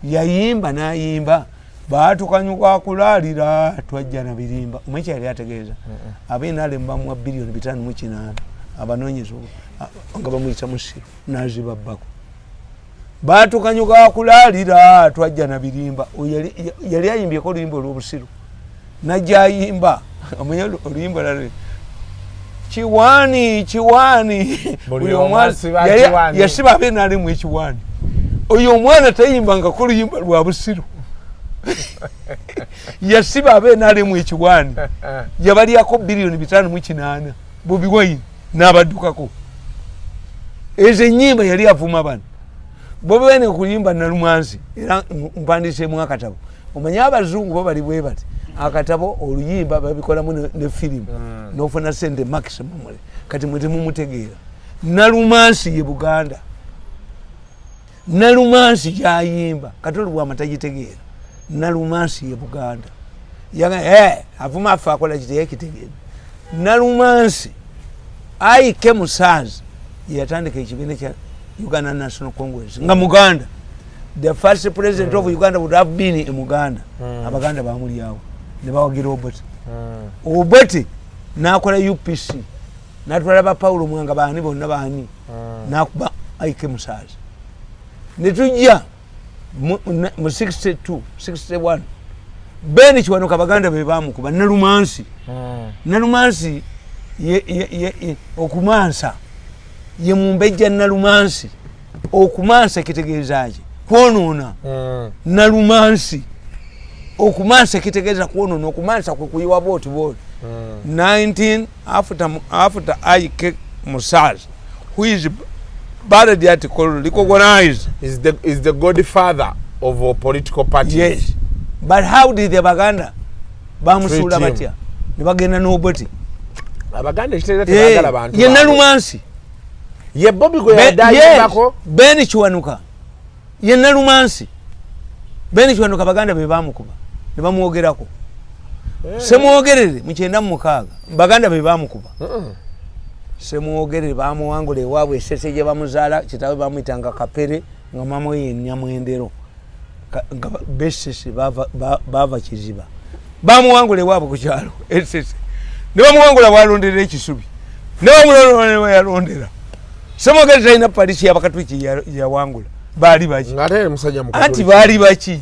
yayimba n'ayimba baatukanyuka kulaalira twajja na birimba omwekyo yali ategeeza ab'enaale mbamuwa $5.8 abanoonyeza nga bamuyita musiru n'aziba bbako baatukanyuka kulaalira twajja na birimba yali ayimbyeko oluyimba olw'obusiru najja ayimba omanye oluyimba lale kiwaani yasiba ab'enaale mu ekiwaani oyo omwana tayimbangako oluyimba lwa busiru yasiba ab'enaale mu ekiwaani yabalyako $5.8 Bobi Wine n'abaddukako ezo ennyimba yali avuma bano Bobi Wine okuyimba Nalumansi era mpandiseemu akatabo omanye abazungu bo bali bwe bati akatabo oluyimba babikolamu ne firimu n'ofuna sente maximum kati mwe temumutegeera Nalumansi ye Buganda Nalumansi gyayimba Kato Lubwama tagitegeera Nalumansi ye Buganda avuma afe akola kiteyekitegeera Nalumansi Aike Musaazi yatandika ekibiina kya Uganda National Congress nga Muganda the first president of Uganda would have been in Muganda Abaganda bamulyawo ne bawagira Obote n'akola UPC n'atwala ba Paulo Mwanga baani bonna baani n'akuba Aike Musaazi ne tujja mu 62 61 Ben Kiwanuka Abaganda be bamukuba Nalumansi okumansa ye mumbejja Nalumansi okumansa kitegeeza ki kwonoona Nalumansi okumansa kitegeeza kwonoona okumansa kwe kuyiwa booti 19 after Aike Musaazi who is buried at recognized is the godfather of a political party. Yes. but how did the Baganda bamusula batya ne bagenda n'oboti Abaganda ekitegeeza tebagala bantu ye Nalumansi ye Bobby gwe yadayimbako Ben Kiwanuka ye Nalumansi Ben Kiwanuka Baganda be bamukuba ne bamwogerako semwogerere mu 96 Baganda be bamukuba semwogerere bamuwangula ewaabwe esese gye bamuzaala kitawe bamuyitanga Kapere nga mama we Nyamwendero nga besese bava Kiziba bamuwangula ewaabwe ku kyalo esese ne bamuwangula bwalonderera ekisubi ne bamulonderera we yalondera semwogerere alina palisi y'abakatuliki yawangula baali baki ngate musajja mukatuliki anti baali baki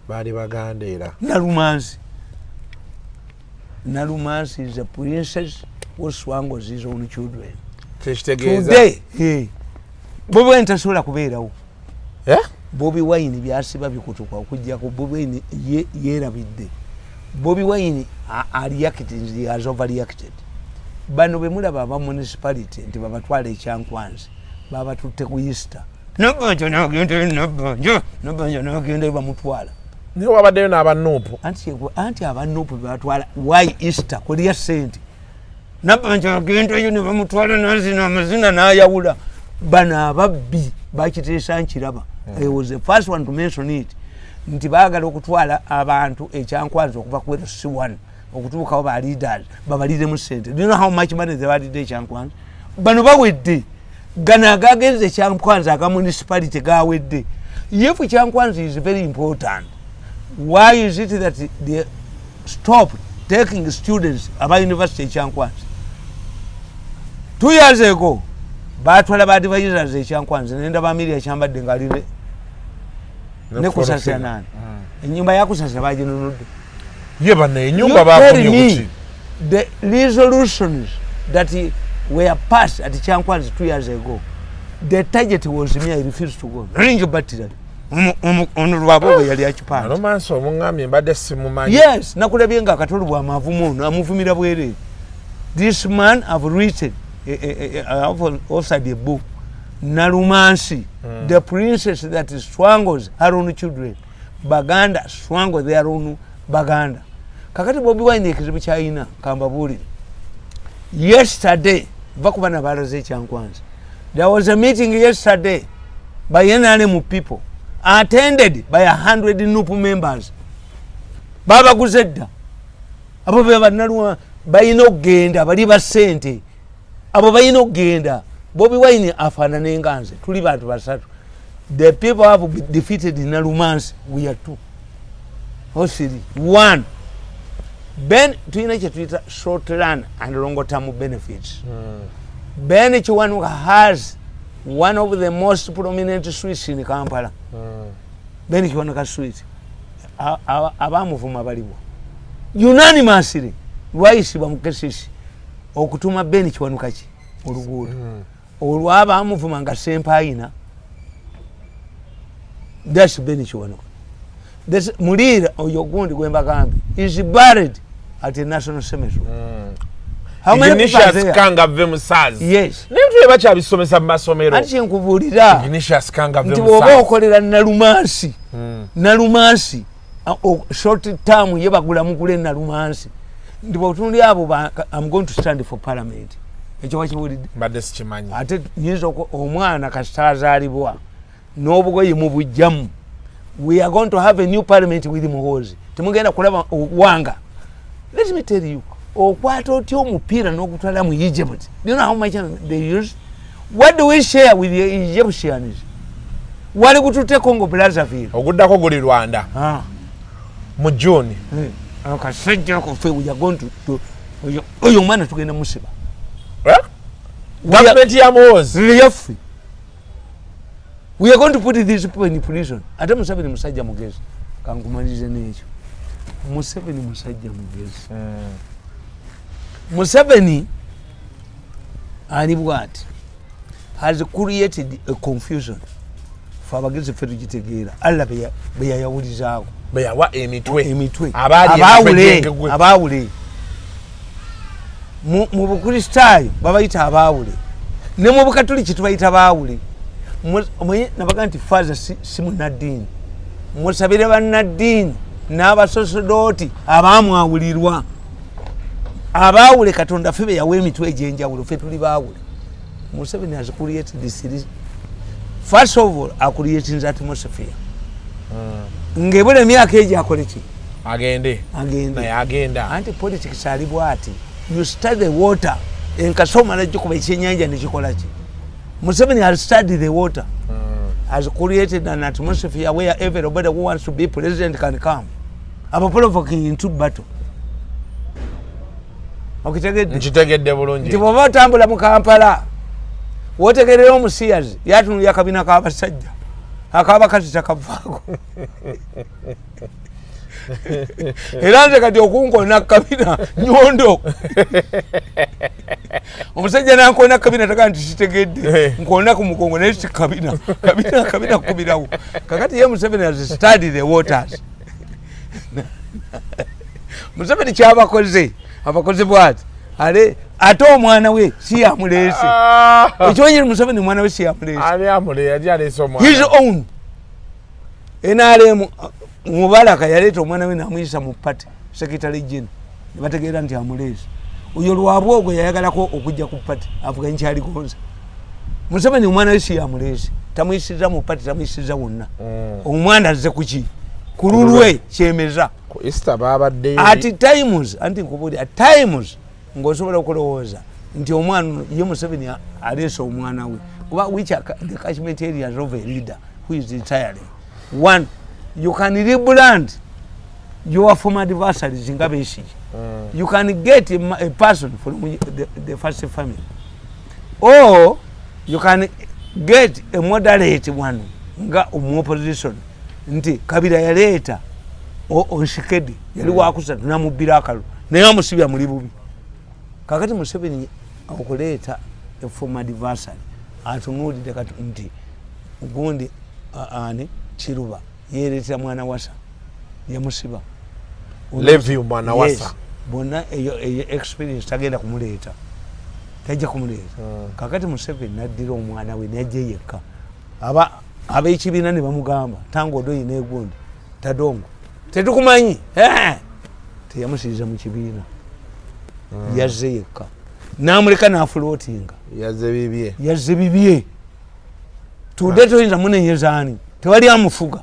baali Baganda era Nalumansi is a princess who swangles his own children. Today, Bobi Wine tasobola kubeerawo. Yeah? Bobi Wine byasiba bikutuka okujja ku Bobi Wine yeerabidde. Bobi Wine reacted, he has overreacted. Bano be mulaba aba municipality nti babatwala ekyankwanzi babatutte ku Easter. Nobanja n'ogenda bamutwala. Niyo wabaddeyo n'abanuupu Anti abanuupu bebatwala why Easter kulya ssente nabanja agendayo ne bamutwala nazina amazina n'ayawula bano ababbi bakiteesa nkiraba I was the first one to mention it nti baagala okutwala abantu ekyankwanzi okuva ku C1 okutuukawo ba leaders babaliremu ssente. Do you know how much money they balidde ekyankwanzi? Bano bawedde gano agagenze ekyankwanzi aga municipality gawedde. If ekyankwanzi is very important, why is it that they stop taking students about university ekyankwanzi? 2 years ago batwala badvisors ekyankwanzi nenda bamiria kyambadde ngalire ne kusasya nani enyumba yakusasya baginunudde ye bana enyumba bafunye kuki the resolutions that were passed at Kyankwanzi 2 years ago. The target was me. I refused to go. Rinjo batira ono lwabo yali akipanda Nalumansi omungambye mbadde simumanyi. Yes, nakulabye nga Kato Lubwama avumo amuvumira bwere. This man have written also the book Nalumansi, the princess that swangles her own children. Baganda swango their own Baganda. Kakati Bobi Wine ekizibu kyayina kambabulire. Yesterday bakubana balaze Kyankwanzi. There was a meeting yesterday by NRM people attended by 100 NUP members. Baba kuzedda. Abo beba Naluwa bayino genda bali basente. Abo bayino genda. Bobi Wine afanana enganze. Tuli bantu basatu. The people have defeated Nalumansi. We are two. Osiri. One. Ben tuina chetuita short run and long term benefits. Ben Kiwanuka has one of the most prominent suites in Kampala. Ben Kiwanuka suite. Abamuvuma baliwo. Unanimously. Lwaisi bamukesisi. Okutuma Ben Kiwanuka ki oluguudo. Olwaba amuvuma nga Sempayina. That's Ben Kiwanuka. This Mulira Oyogundi Gwembagambi is buried at the National Cemetery. How many people are there? Kanga Vemusazi. Yes. Nemtu ebacha bisomesa masomero. Ati nkubulira. Ignatius Kanga Vemusazi. Vemusazi. Nti okolera Nalumansi. Nalumansi. Short term yebagula mukule Nalumansi. Nti botundi abo I'm going to stand for parliament. Ekyo wakibulidde. Badde sikimanyi. Ate nyinza omwana kasitazaalibwa n'obugoye mu bujjamu. We are going to have a new parliament with Muhozi. Temugenda kulaba wanga. Let me tell you. Okwata otyo omupira n'okutwala mu Egypt. Do you know how much they use? What do we share with the Egyptians? Wali kutute Congo Brazzaville. Oguddako guli Rwanda. Mu June. Akasajja ko fe we are going to oyo mwana tugenda musiba. Government ya Muhozi. We are going to put these people in prison. Ate Museveni musajja mugezi. Kankumalize n'ekyo. Museveni musajja mugezi. Museveni ali bwati has created a confusion for abagezi fe tugitegeera. Allah be yayawulizaako. Be yawa emitwe. Abaawule. Mu Bukristaayo babayita abaawule. Ne mu Bukatoliki tubayita abaawule. Mwenye nabaga nti faza si munadini. Musabire bannadini n'abasosodoti abaamwawulirwa abaawule Katonda ffe be yawa emitwe egy'enjawulo ffe tuli baawule. Museveni has created this series. First of all, a creating atmosphere. Ngebule myaka egyo akole ki? Agende. Naye agenda. Anti politics ali bwati. You study the water. Enkasoma najjo kuba ekyennyanja nekikola ki? Museveni has studied the water. Has created an atmosphere where everybody who wants to be president can come. Aba provoking into battle. Nkitegedde bulungi. Nti bw'oba otambula mu Kampala wotegerera omusiyazi yatunulya akabina k'abasajja ak'abakazi takavaako era nze kati okunkona kabina nyondo omusajja nankona kabina taka nti kitegedde nkona ku mugongo naye si kabina kubirawo kakati ye Museveni has studied the waters. Museveni kyabakoze abakoze bwati ate omwana we si yamuleese ekyonyere Museveni omwana we si yamuleese his own NRM Mubaraka yaleeta omwana we namuyisa mu party secretary general nebategeera nti amuleese oyo Lwabwogo yayagalako okujja ku party avuga nkyaligonza. Museveni omwana we si yamuleese tamuyisiriza mu party tamuyisiriza wonna omwana azze kuki kululwe kyemeza at times anti nkubuli at times ngosobola okulowooza nti omwana ye Museveni aleese omwana we kuba which are the catchment areas of a leader who is retiring. One, you can rebrand your former adversaries nga Besigye. You can get a person from the first family, or you can get a moderate one nga opposition nti Kabila yaleeta Onshikedi yali wakusatu namubira akalu naye amusibya muli bubi. Kakati Museveni okuleeta a former adversary atunuulidde kati nti gundi ani Kiruba yeereetera mwana wasa yamusiba Levy mwana wasa bonna eyo experience tagenda kumuleeta tajja kumuleeta. Kakati Museveni naddira omwana we najje yekka ab'ekibiina ne bamugamba tangu odoyi n'egundi tadongo tetukumanyi teyamusiriza mu kibiina yazze yekka namuleka n'afulootinga yazze bibye tudde toyinza muneyezaani tewali amufuga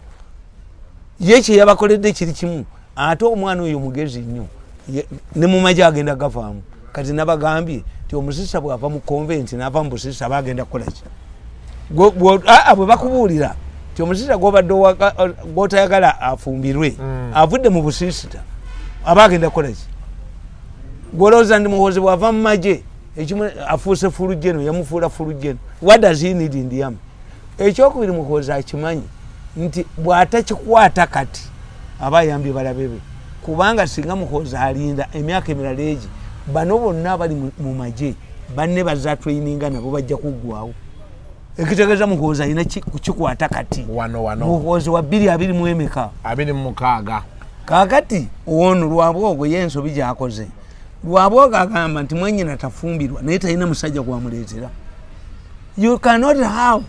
ye kye yabakoledde kiri kimu ate omwana oyo mugezi nnyo ne mu magye agenda gavaamu kati nabagambye ti omusisa bw'ava mu konventi n'ava mu busisa bagenda kukola ki bwe bakubuulira ti omusisa gw'obadde gw'otayagala afumbirwe avudde mu busisita aba agenda kukola ki gw'olowooza ndi muhoozi bw'ava mu magye ekimu afuuse fulujeno yamufuula fulujeno what does he need in the army? Ekyokubiri muhoozi akimanyi nti bw'atakikwata kati aba ayambye balabe be kubanga singa muhoozi alinda emyaka emirala egi bano bonna abali mu magye banne bazza traininga nabo bajja kuggwawo. Ekitegeeza muhoozi alina kukikwata kati muhoozi wa 2026 kakati ono Lwabwogo y'ensobi gy'akoze. Lwabwogo agamba nti mwennyina tafumbirwa naye talina musajja gwamuleetera. You cannot have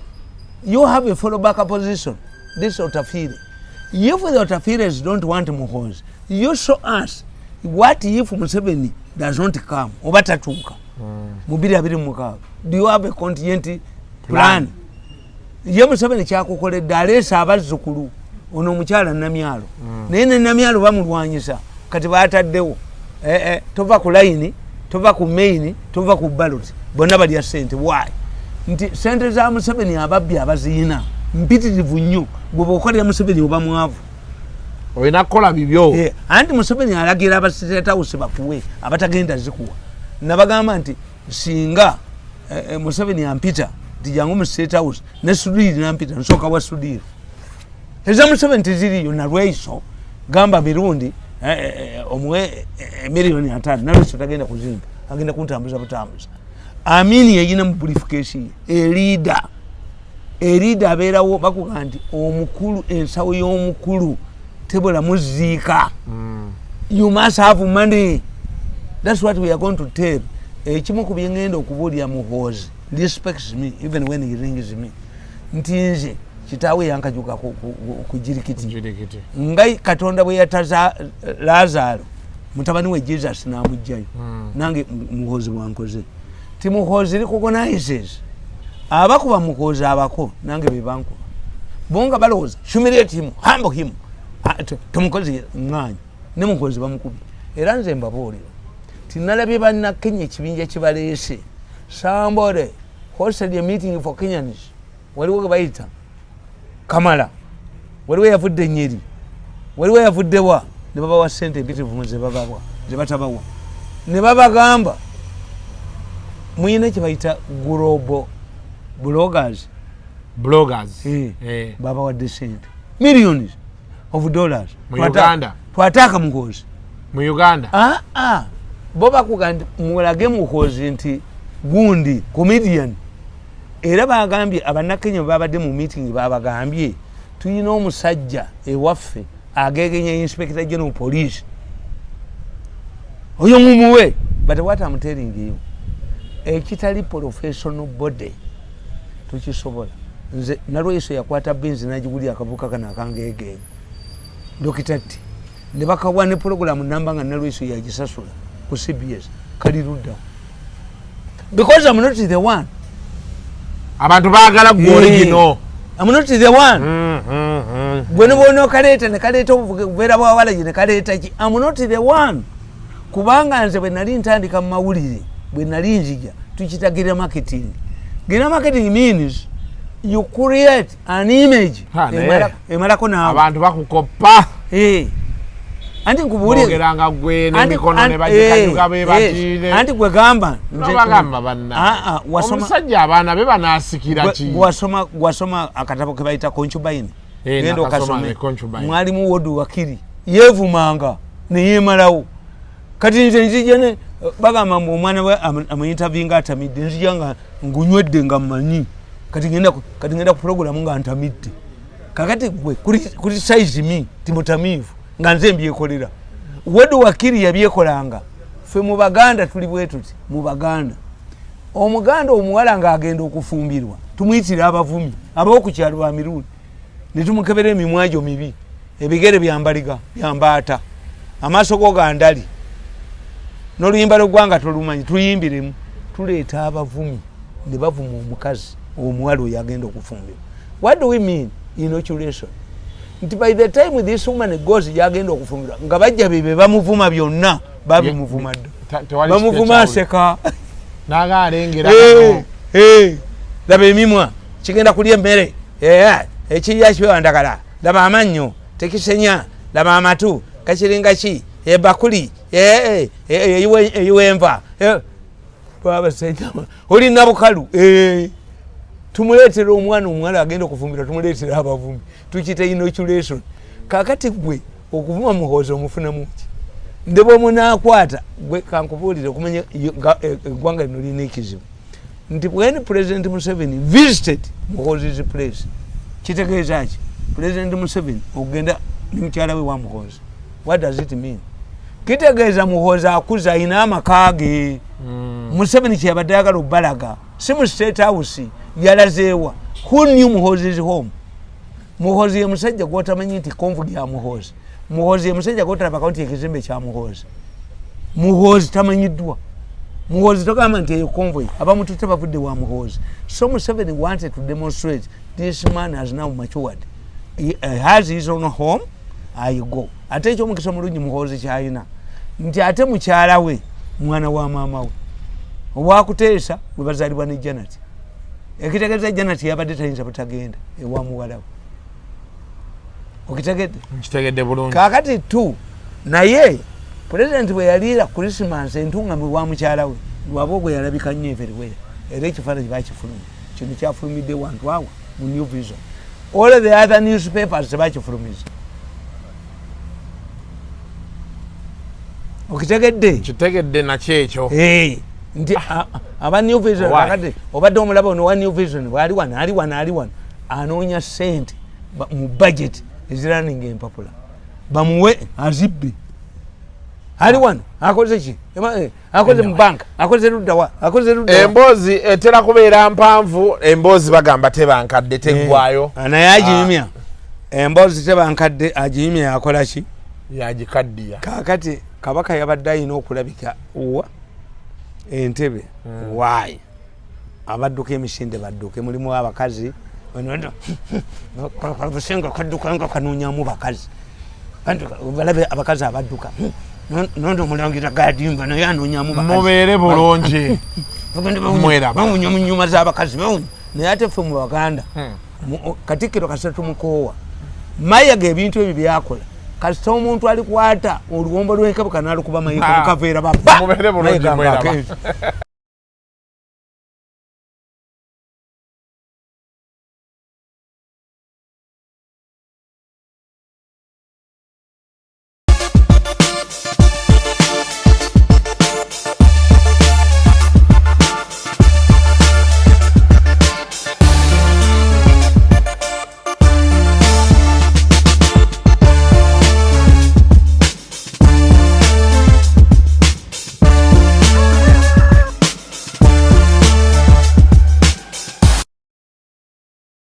a fallback position. This Otafire. If the Otafires don't want Muhoozi, you show us what if Museveni does not come oba tatuuka mu 2026. Do you have a contingent plan? Ye Museveni kyakukoledde aleesa abazzukulu ono omukyala Namyalo naye ne Namyalo bamulwanyisa kati baataddewo tova ku layini tova ku maini tova ku ballot bonna balya ssente. Why? Nti sente za Museveni ababbi abaziina mpitirivu nnyo gwe bw'okolera Museveni oba mwavu olina kukola bibyo. Anti Museveni alagira aba State House bakuwe abatagenda zikuwa. Nabagamba nti singa Museveni ampita nti jangu mu State House ne Sudiri nampita nsooka wa Sudiri eza Museveni teziriyo nalwaiso gamba Mirundi omuwe miliyoni 5 nalwaiso tagenda kuzimba agenda kuntambuza butambuza. Amini yeyina mu briefcase erida abeerawo bakuga nti omukulu ensawo y'omukulu tebola muziika. You must have money. That's what we are going to tell. Ekimu ku byengenda okubuulira Muhoozi respects me even when he rings me nti nze kitaawe yankajuka ku jirikiti nga Katonda bwe yataza Lazaro mutabani we Jesus n'amugjayo nange muhozi bwankoze timuhozi recognizes abakuba muhozi abako nange bebankuba bonga balowooza humiliate him humble him tumukozi ng'anyi ne muhozi bamukubi era nze mbabuulira tinalabye bannakenya ekibinja kibaleese somebody hosted a meeting for Kenyans waliwo ge bayita Kamala waliwo yavudde Nyeri waliwo yavuddewa ne babawa ssente empitirivu ze batabawa ne babagamba muyina kye bayita global bloggers babawadde ssente millions of dollars mu Uganda twataaka mukozi mu Uganda bo bakugamba mulage mukozi nti gundi comedian era bagambye abannakenya babadde mu meeting babagambye tuyina omusajja ewaffe agegenya inspector general police oyo mumuwe but what I'm telling you ekitali professional body tukisobola nze Nalweso yakwata benzi najiguli akavuka kana akangege dokitati ne bakawa ne program namba nga Nalweso yagisasula ku CBS kaliruda because I'm not the one abantu baagala gw'origino I'm not the one bwene bono kaleta ne kaleta obuvera bwawala ne kaleta ki I'm not the one kubanga nze bwe nali ntandika mu mawulire bwe nali nzija tukitagira marketing gira marketing means you create an image emalako na abantu bakukoppa anti nkubulire ogeranga gwe n'emikono ne bagikajuka be batire anti gwe gamba nze bagamba banna omusajja abaana be banaasikira ki gwasoma akatabo ke bayita concubine ngendo kasome mwalimu wodu wakiri yevumanga ne yemalawo kati nze nzija ne bagamba omwana we amayintavinga atamidde nzija nga ngunywedde nga mmanyi kati ngenda ku program nga ntamidde kakati gwe kuri size mi timutamivu nga nze mbyekolera wodu wakiri yabyekolanga fe mu Baganda tuli bwe tuti mu Baganda omuganda omuwala nga agenda okufumbirwa tumuyitira abavumi ab'oku kyalo ba Mirundi ne tumukebera emimwajo mibi ebigere byambaliga byambaata amaaso go gandali n'oluyimba lw'eggwanga tolumanyi tuyimbiremu tuleeta abavumi ne bavuma omukazi omuwala oyo agenda okufumbirwa. What do we mean? Inoculation. Nti by the time this woman goes yagenda okufumbirwa nga bajja bebe bamuvuma byonna babimuvuma dda bamuvuma aseka n'agaalengera laba emimwa kigenda kulya emmere ekirya kiwandagala laba amannyo tekisenya laba amatu kakiringa ki ebakuli eyiwenva babasenya oli nabukalu tumuleetera omwana agenda okufumbirwa tumuleetera abavumi tukita inoculation. Kakati gwe okuvuma muhoozi omufunamu ki ndeba omunaakwata gwe kankubuulire okumanya eggwanga lino lirina ekizibu nti when President Museveni visited Muhoozi's place kitegeeza ki President Museveni okugenda ne mukyala we wa Muhoozi. What does it mean? Kitegeeza Muhoozi akuza ayina amaka ge Museveni kyeyabadde ayagala obbalaga si mu State House yalazeewa. Who knew Muhoozi is home? Muhoozi ye musajja gw'otamanyi nti konvu lya Muhoozi. Muhoozi ye musajja gw'otalaba kaunti ekizimbe kya Muhoozi. Muhoozi tamanyiddwa. Muhoozi togamba nti eyo konvoyi abamututte bavudde wa Muhoozi. So Museveni wanted to demonstrate this man has now matured. He has his own home. I go. Ate ekyomukisa omulungi Muhoozi kyalina nti ate mukyala we mwana wa maama we owakuteesa bwe bazaalibwa ne Janet. Ekitegeeza Janet yabadde tayinza butagenda ewa muwala we. Okitegedde? Kitegedde bulungi. Kaakati tu naye President bwe yaliira Christmas entungame wa mukyala we lwaba bwe yalabika nnyo everywhere era ekifaananyi bakifulumya kino kyafulumidde wantu awo mu New Vision. All the other newspapers tebakifulumiza. Okitegedde? Kitegedde nakyekyo. Nti aba New Vision kakati obadde omulaba ono wa New Vision bwali wano anoonya ssente mu budget eziraninga empapula bamuwe azibbe ali wano akoze ki akoze mu bank akoze luddawa akoze luddawa emboozi etera kubeera mpanvu emboozi bagamba tebankadde teggwayo naye aginyumya emboozi tebankadde aginyumya yakola ki yagikaddiya kakati kabaka yabadde ayina okulabika wa entebe waayi abadduka emisinde badduke mulimu abakazi kabusenga kadduka nga kanonyamu bakazi balabe abakazi abadduka nondo mulangira gadimba naye anonyamu bakazi mubeere bulungi bawunya mu nyuma z'abakazi bawunya naye ate ffe mu Baganda Katikkiro Kasatu Mukoowa mayaga ebintu ebyo byakola kasita omuntu alikwata oluwombo lw'enkabuka n'alukuba mayiga lukaveera mubeere bulungi